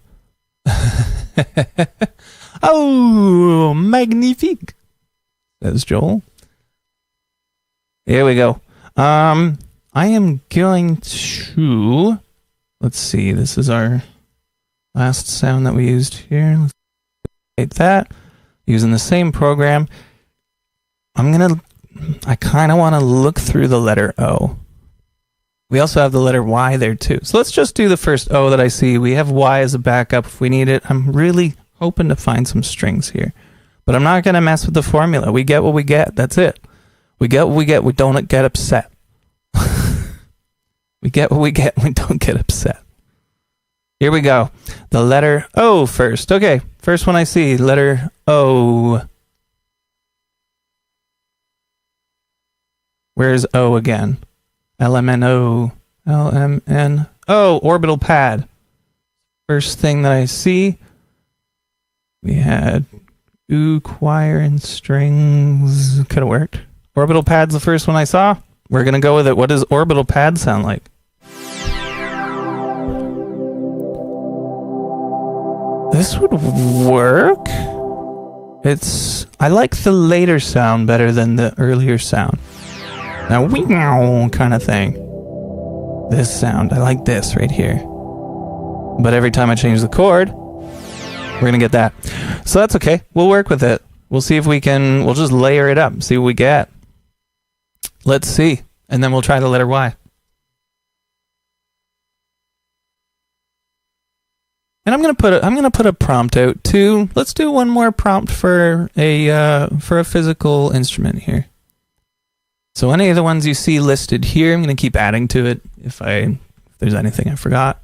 Speaker 1: Oh, magnifique, says Joel. Here we go. I am going to. Let's see. This is our Last sound that we used here. Let's hit that. Using the same program. I kind of want to look through the letter O. We also have the letter Y there too. So let's just do the first O that I see. We have Y as a backup if we need it. I'm really hoping to find some strings here. But I'm not going to mess with the formula. We get what we get. That's it. We get what we get. We don't get upset. We get what we get. We don't get upset. Here we go. The letter O first. Okay. First one I see. Letter O. Where's O again? LMNO. LMNO. Orbital pad. First thing that I see. We had choir and strings. Could have worked. Orbital pad's the first one I saw. We're going to go with it. What does orbital pad sound like? This would work. I like the later sound better than the earlier sound. Now, wee-meow kind of thing. This sound, I like this right here. But every time I change the chord, we're going to get that. So that's okay. We'll work with it. We'll see if we'll just layer it up, see what we get. Let's see. And then we'll try the letter Y. And I'm gonna put a prompt out too. Let's do one more prompt for a physical instrument here. So any of the ones you see listed here, I'm gonna keep adding to it if there's anything I forgot.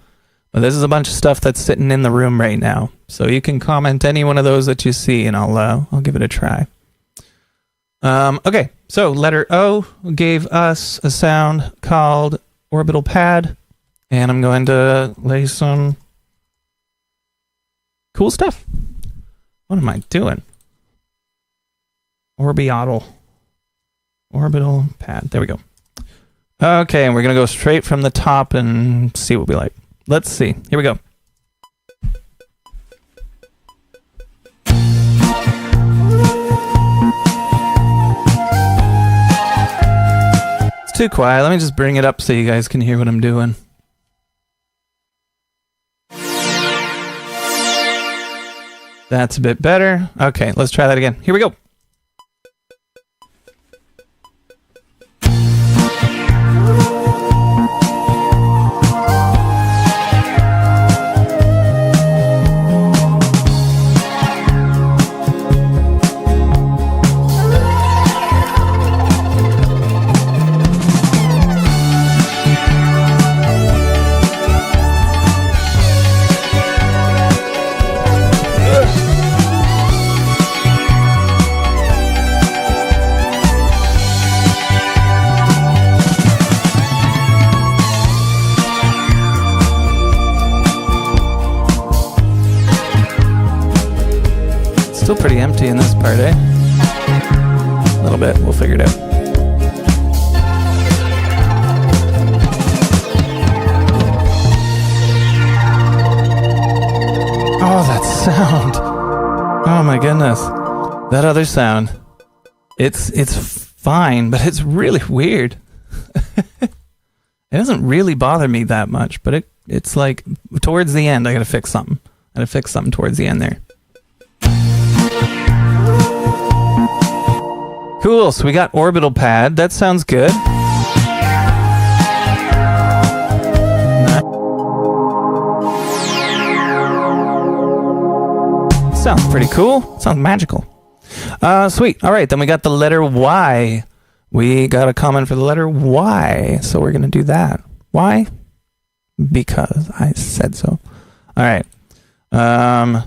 Speaker 1: But this is a bunch of stuff that's sitting in the room right now. So you can comment any one of those that you see, and I'll give it a try. Okay, so letter O gave us a sound called orbital pad, and I'm going to lay some cool stuff. What am I doing? Orbital pad. There we go. Okay, and we're going to go straight from the top and see what we like. Let's see. Here we go. It's too quiet. Let me just bring it up so you guys can hear what I'm doing. That's a bit better. Okay, let's try that again. Here we go. Still pretty empty in this part, eh? A little bit. We'll figure it out. Oh, that sound. Oh my goodness. That other sound. It's fine, but it's really weird. It doesn't really bother me that much, but it's like towards the end I gotta fix something. I gotta fix something towards the end there. Cool, so we got orbital pad. That sounds good. Sounds pretty cool. Sounds magical. Sweet. All right, then we got the letter Y. We got a comment for the letter Y, so we're going to do that. Why? Because I said so. All right. The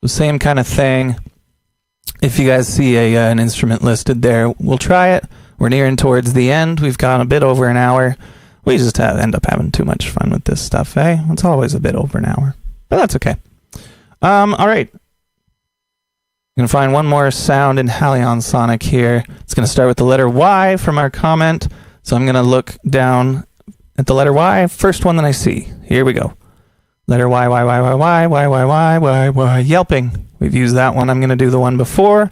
Speaker 1: same kind of thing. If you guys see an instrument listed there, we'll try it. We're nearing towards the end. We've gone a bit over an hour. We just end up having too much fun with this stuff, eh? It's always a bit over an hour, but that's okay. All right. I'm going to find one more sound in Halion Sonic here. It's going to start with the letter Y from our comment. So I'm going to look down at the letter Y. First one that I see. Here we go. Letter Y, Y, Y, Y, Y, Y, Y, Y, Y, Y, yelping. We've used that one. I'm going to do the one before.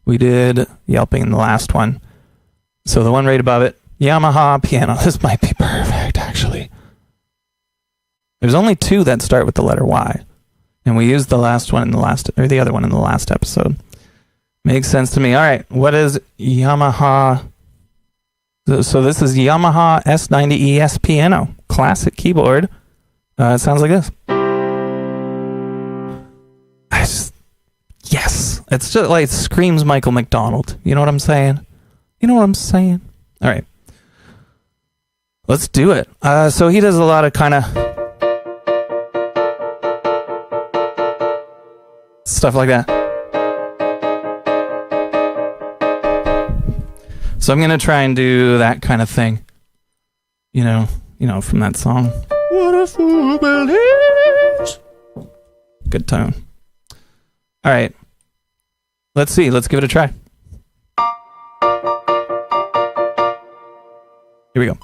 Speaker 1: We did yelping in the last one. So the one right above it, Yamaha piano. This might be perfect, actually. There's only 2 that start with the letter Y. And we used the last one in the last, or the other one in the last episode. Makes sense to me. All right, what is Yamaha? So this is Yamaha S90 ES Piano, classic keyboard. It sounds like this. Yes, it's just like, it screams Michael McDonald. You know what I'm saying? You know what I'm saying? All right, let's do it. So he does a lot of kind of stuff like that. So I'm gonna try and do that kind of thing. You know, from that song. What a fool believes. Good tone. All right. Let's see. Let's give it a try. Here we go.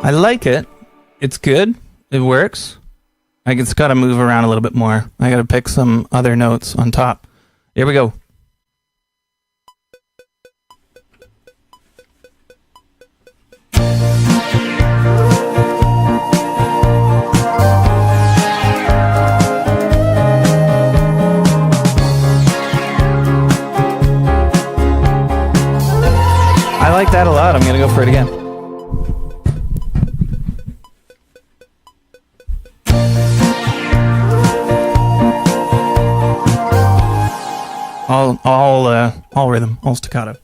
Speaker 1: I like it. It's good. It works. I just got to move around a little bit more. I got to pick some other notes on top. Here we go. I like that a lot. I'm going to go for it again. All rhythm, all staccato.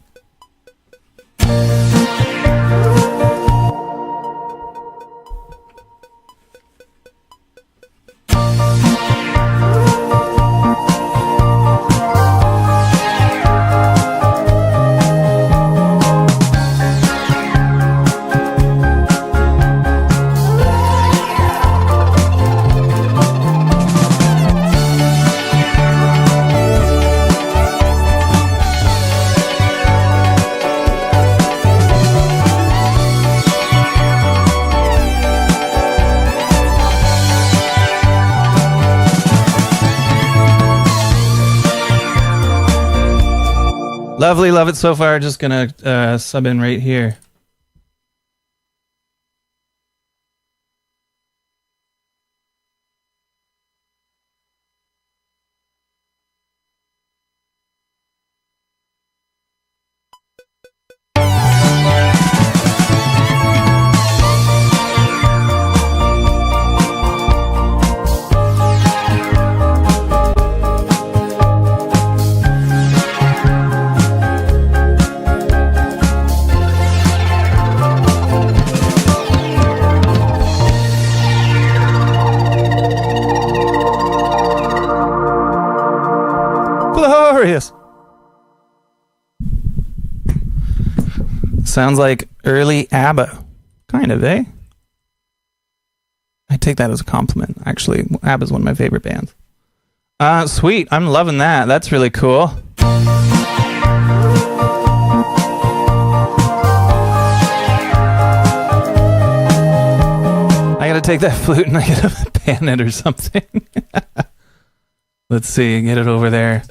Speaker 1: Lovely, love it so far. Just gonna sub in right here. Glorious. Sounds like early ABBA. Kind of, eh? I take that as a compliment. Actually, ABBA's one of my favorite bands. Sweet. I'm loving that. That's really cool. I gotta take that flute and I gotta pan it or something. Let's see. Get it over there.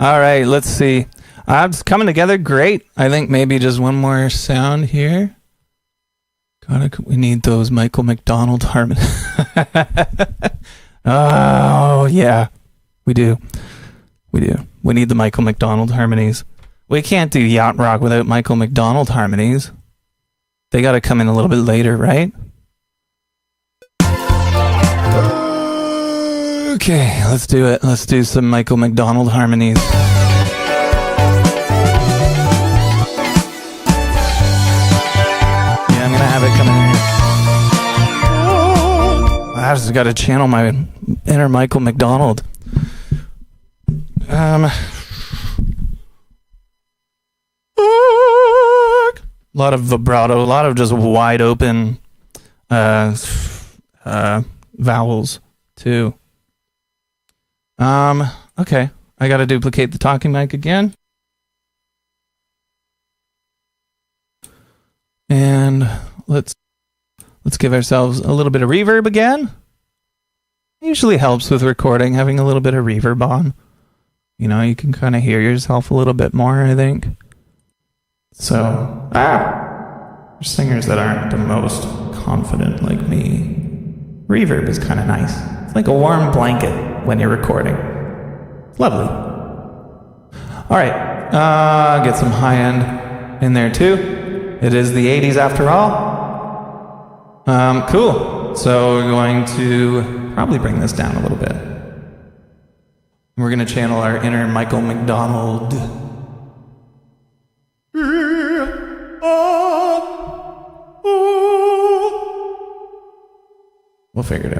Speaker 1: All right, let's see. It's coming together great. I think maybe just one more sound here. We need those Michael McDonald harmonies. Oh, yeah. We do. We need the Michael McDonald harmonies. We can't do Yacht Rock without Michael McDonald harmonies. They got to come in a little bit later, right? Okay, let's do it. Let's do some Michael McDonald harmonies. Yeah, I'm going to have it come in here. I just got to channel my inner Michael McDonald. lot of vibrato, a lot of just wide open vowels too. Okay, I gotta duplicate the talking mic again. And let's give ourselves a little bit of reverb again. Usually helps with recording, having a little bit of reverb on. You know, you can kind of hear yourself a little bit more, I think. So, for singers that aren't the most confident like me, reverb is kind of nice. It's like a warm blanket when you're recording. It's lovely. All right, get some high end in there too. It is the 80s after all. Cool. So we're going to probably bring this down a little bit. We're going to channel our inner Michael McDonald. We'll figure it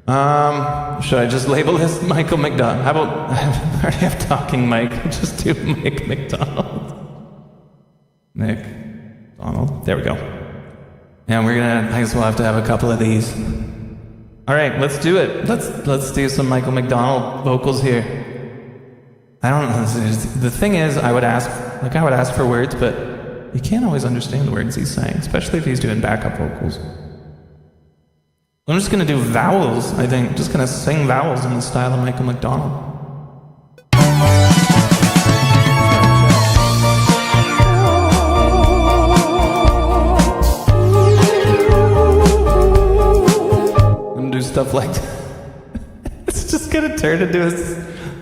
Speaker 1: out. Should I just label this Michael McDonald? How about, I already have talking Mike. Just do Mike McDonald. Nick Donald. There we go. And I guess we'll have to have a couple of these. All right, let's do it. Let's do some Michael McDonald vocals here. I don't know. The thing is, I would ask for words, but you can't always understand the words he's saying, especially if he's doing backup vocals. I'm just gonna do vowels, I think. Just gonna sing vowels in the style of Michael McDonald. Stuff like that. It's just gonna turn into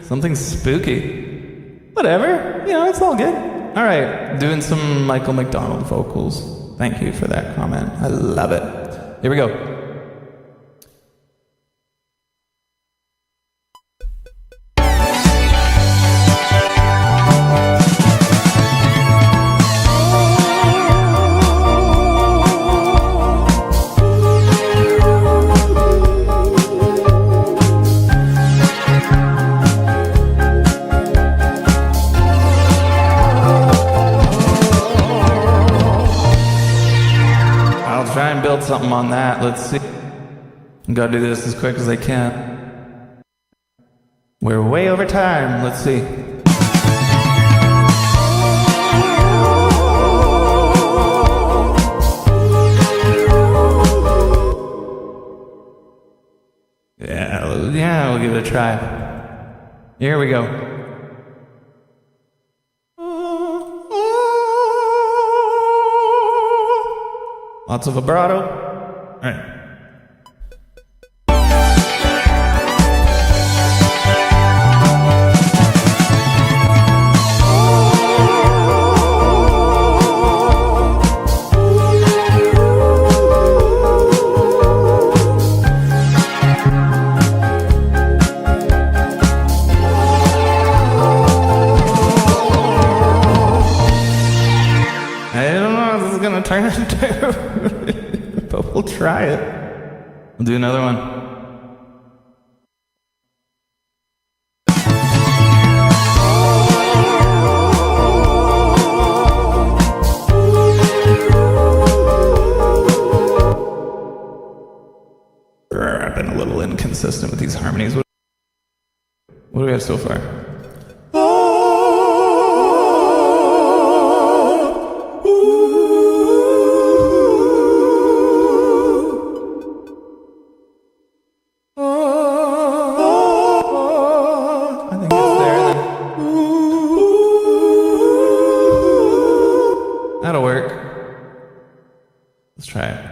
Speaker 1: something spooky. Whatever, it's all good. All right, doing some Michael McDonald vocals. Thank you for that comment. I love it. Here we go. Try and build something on that. Let's see. I'm gonna do this as quick as I can. We're way over time. Let's see. Yeah, we'll give it a try. Here we go. Lots of vibrato. All right. I don't know if this is going to turn into, but we'll try it. We'll do another one. I've been a little inconsistent with these harmonies. What do we have so far? That'll work. Let's try it.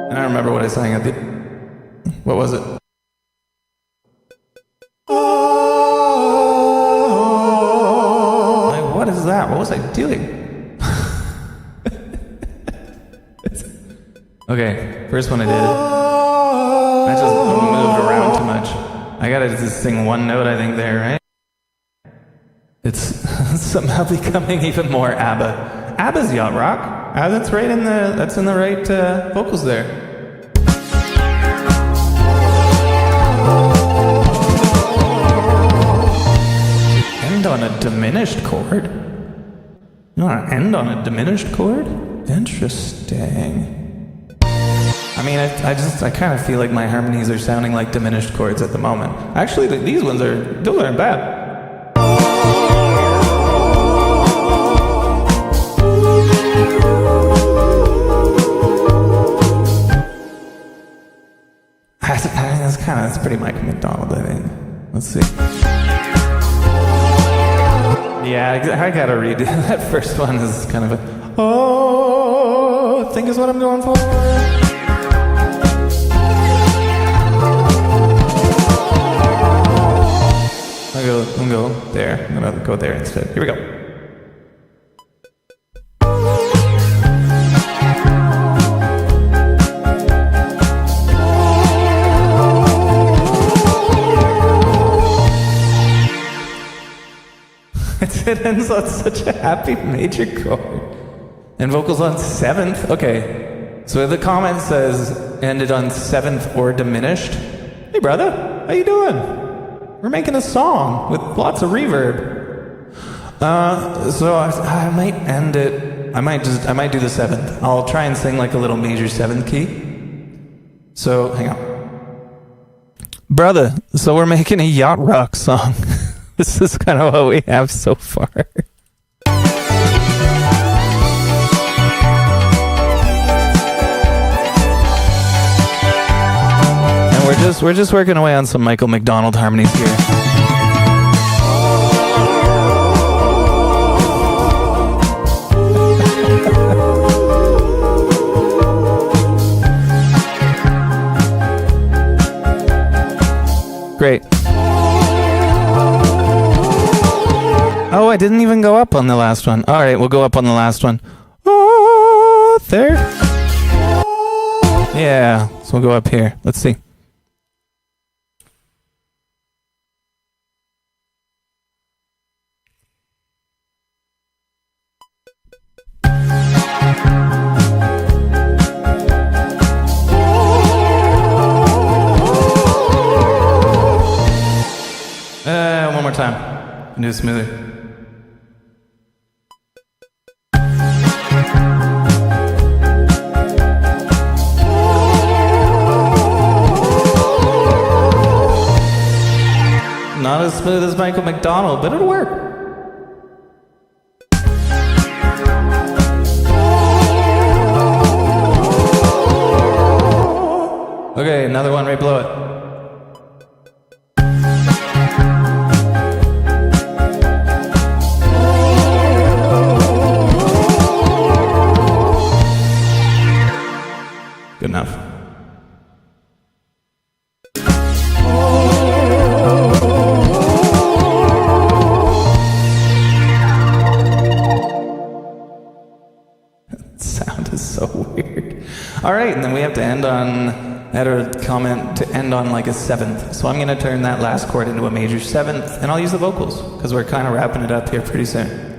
Speaker 1: And I remember what I sang at the... What was it? What is that? What was I doing? Okay, first one I did. I just moved around too much. I gotta just sing one note, I think, there, right? It's somehow becoming even more ABBA. ABBA's Yacht Rock. That's right in the right vocals there. End on a diminished chord. You want to end on a diminished chord? Interesting. I mean, I kind of feel like my harmonies are sounding like diminished chords at the moment. Actually, these ones aren't bad. That's pretty Michael McDonald, I think. Let's see. Yeah, I gotta redo that first one. Is kind of a I think is what I'm going for. I'm gonna go there. I'm gonna go there instead. Here we go. It ends on such a happy major chord. And vocals on 7th. Okay. So the comment says ended on 7th or diminished. Hey brother, how you doing? We're making a song with lots of reverb. So I might end it. I might do the 7th. I'll try and sing like a little major 7th key. So hang on. Brother, so we're making a yacht rock song. This is kind of what we have so far. And we're just working away on some Michael McDonald harmonies here. Great. Oh, I didn't even go up on the last one. All right, we'll go up on the last one. Oh, there. Yeah, so we'll go up here. Let's see. One more time. Do it smoother. Not as smooth as Michael McDonald, but it'll work. Okay, another one right below it. Good enough. Sound is so weird. All right, and then we have to end on, I had a comment to end on like a 7th. So I'm going to turn that last chord into a major 7th, and I'll use the vocals, because we're kind of wrapping it up here pretty soon.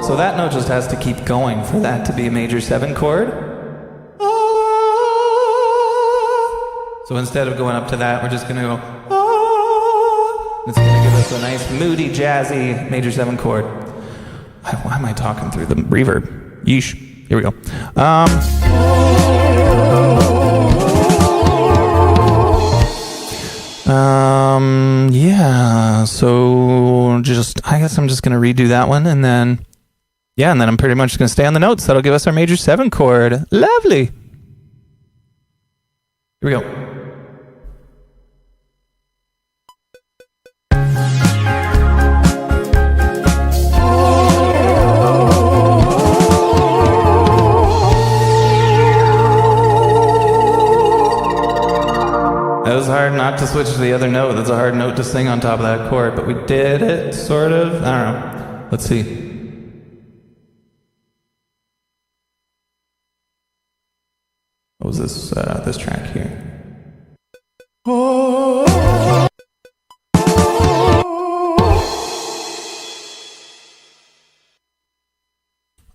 Speaker 1: So that note just has to keep going for that to be a major 7 chord. So instead of going up to that, we're just going to go. It's going to give us a nice, moody, jazzy major 7 chord. Why am I talking through the reverb? Yeesh. Here we go. Yeah. So I guess I'm just going to redo that one, and then, yeah, and then I'm pretty much going to stay on the notes. That'll give us our major 7 chord. Lovely. Here we go. It was hard not to switch to the other note. That's a hard note to sing on top of that chord, but we did it, sort of. I don't know. Let's see. was this this track here?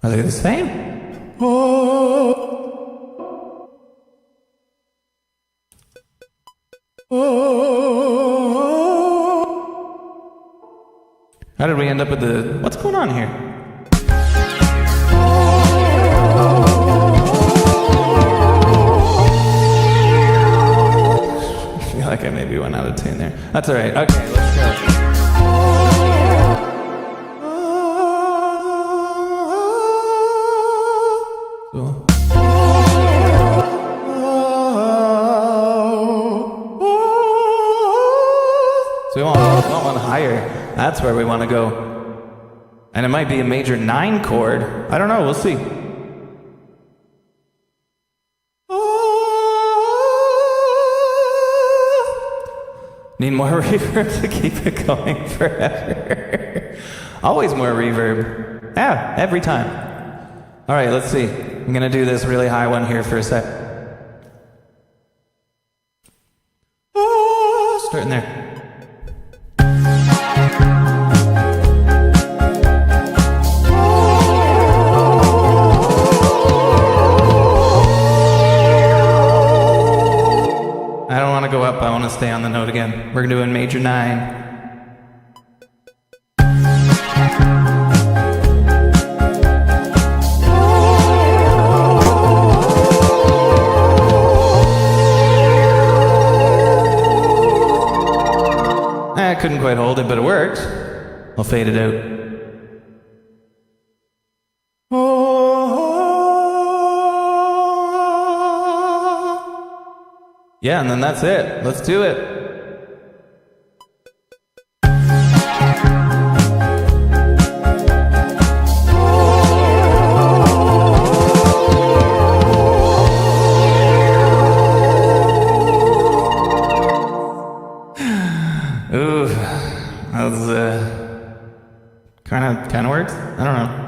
Speaker 1: Are they the same? How did we end up with the... What's going on here? I feel like I maybe went out of tune there. That's alright. Okay, let's go. Cool. So we want one higher. That's where we want to go. And it might be a major 9 chord. I don't know, we'll see. Need more reverb to keep it going forever. Always more reverb. Yeah, every time. All right, let's see. I'm going to do this really high one here for a sec. Starting there. I don't want to go up, I want to stay on the note again. We're doing major 9. I couldn't quite hold it, but it worked. I'll fade it out. Yeah, and then that's it. Let's do it. Ooh, that was kind of works. I don't know.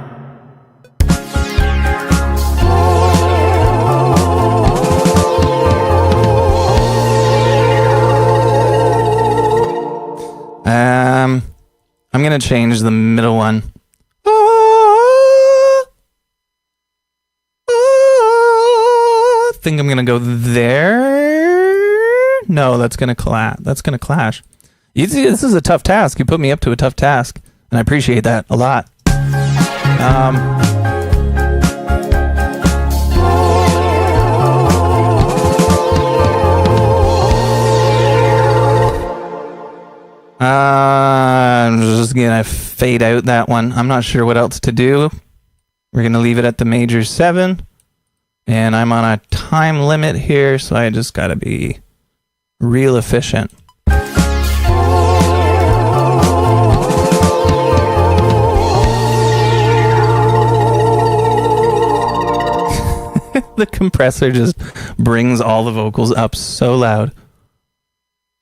Speaker 1: I'm gonna change the middle one. I think I'm gonna go there. No, that's gonna clash. You see, this is a tough task. You put me up to a tough task, and I appreciate that a lot. I'm just gonna fade out that one. I'm not sure what else to do. We're gonna leave it at the major 7, and I'm on a time limit here, so I just gotta be real efficient. The compressor just brings all the vocals up so loud.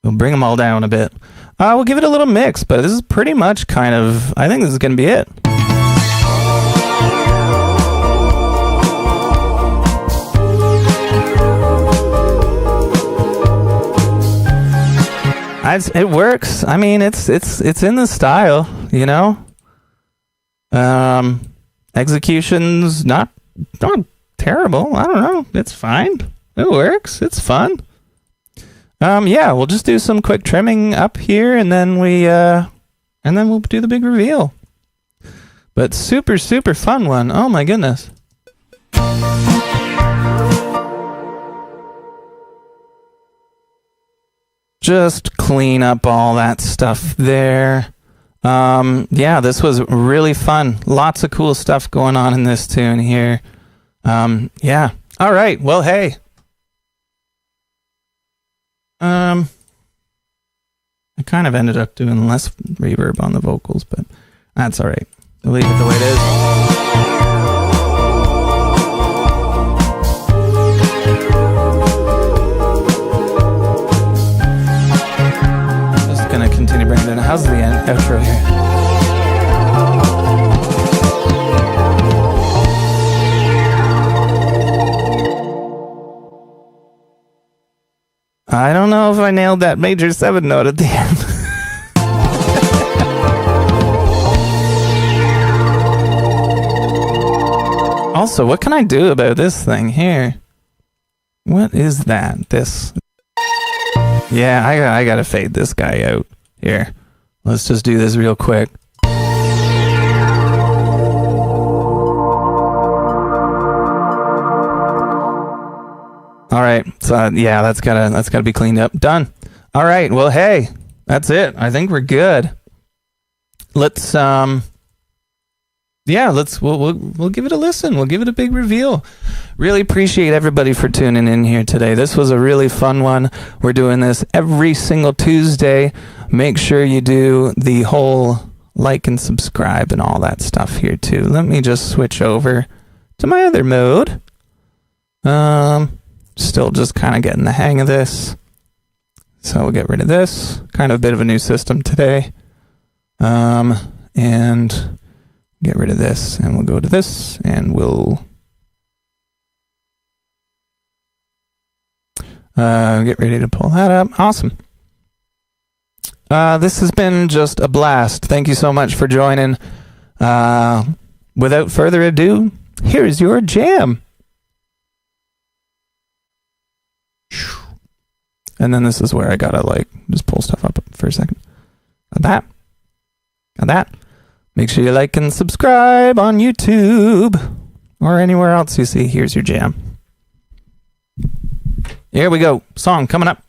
Speaker 1: We'll bring them all down a bit. We'll give it a little mix, but this is pretty much kind of... I think this is going to be it. It works. I mean, it's in the style, you know. Execution's not terrible. I don't know. It's fine. It works. It's fun. Yeah, we'll just do some quick trimming up here, and then we'll do the big reveal. But super fun one. Oh my goodness. Just clean up all that stuff there. Yeah, this was really fun. Lots of cool stuff going on in this tune here. Yeah. All right. Well, hey. I kind of ended up doing less reverb on the vocals, but that's all right. We'll leave it the way it is. Just gonna continue bringing it in. How's the outro here? I don't know if I nailed that major 7 note at the end. Also, what can I do about this thing here? What is that? This. Yeah, I gotta fade this guy out. Here. Let's just do this real quick. All right. So yeah, that's gotta be cleaned up. Done. All right. Well, hey, that's it. I think we're good. Let's we'll give it a listen. We'll give it a big reveal. Really appreciate everybody for tuning in here today. This was a really fun one. We're doing this every single Tuesday. Make sure you do the whole like and subscribe and all that stuff here too. Let me just switch over to my other mode. Still just kind of getting the hang of this. So we'll get rid of this. Kind of a bit of a new system today. And get rid of this, and we'll go to this, and we'll get ready to pull that up. Awesome. This has been just a blast. Thank you so much for joining. Without further ado, here's your jam. And then this is where I gotta like just pull stuff up for a second. Got that. Make sure you like and subscribe on YouTube or anywhere else you see. Here's your jam. Here we go. Song coming up.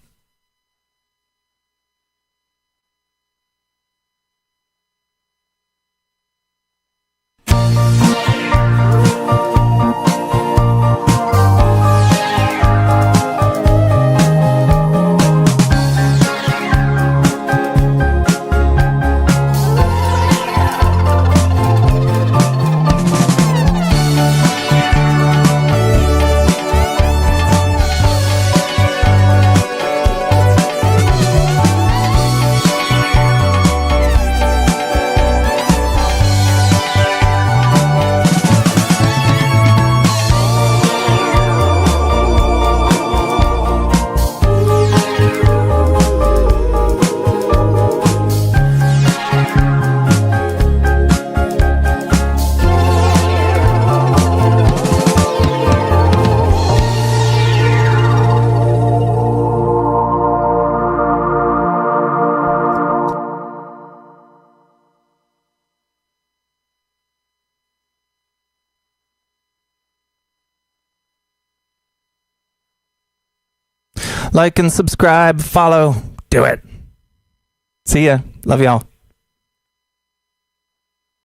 Speaker 1: Like and subscribe, follow, do it. See ya. Love y'all.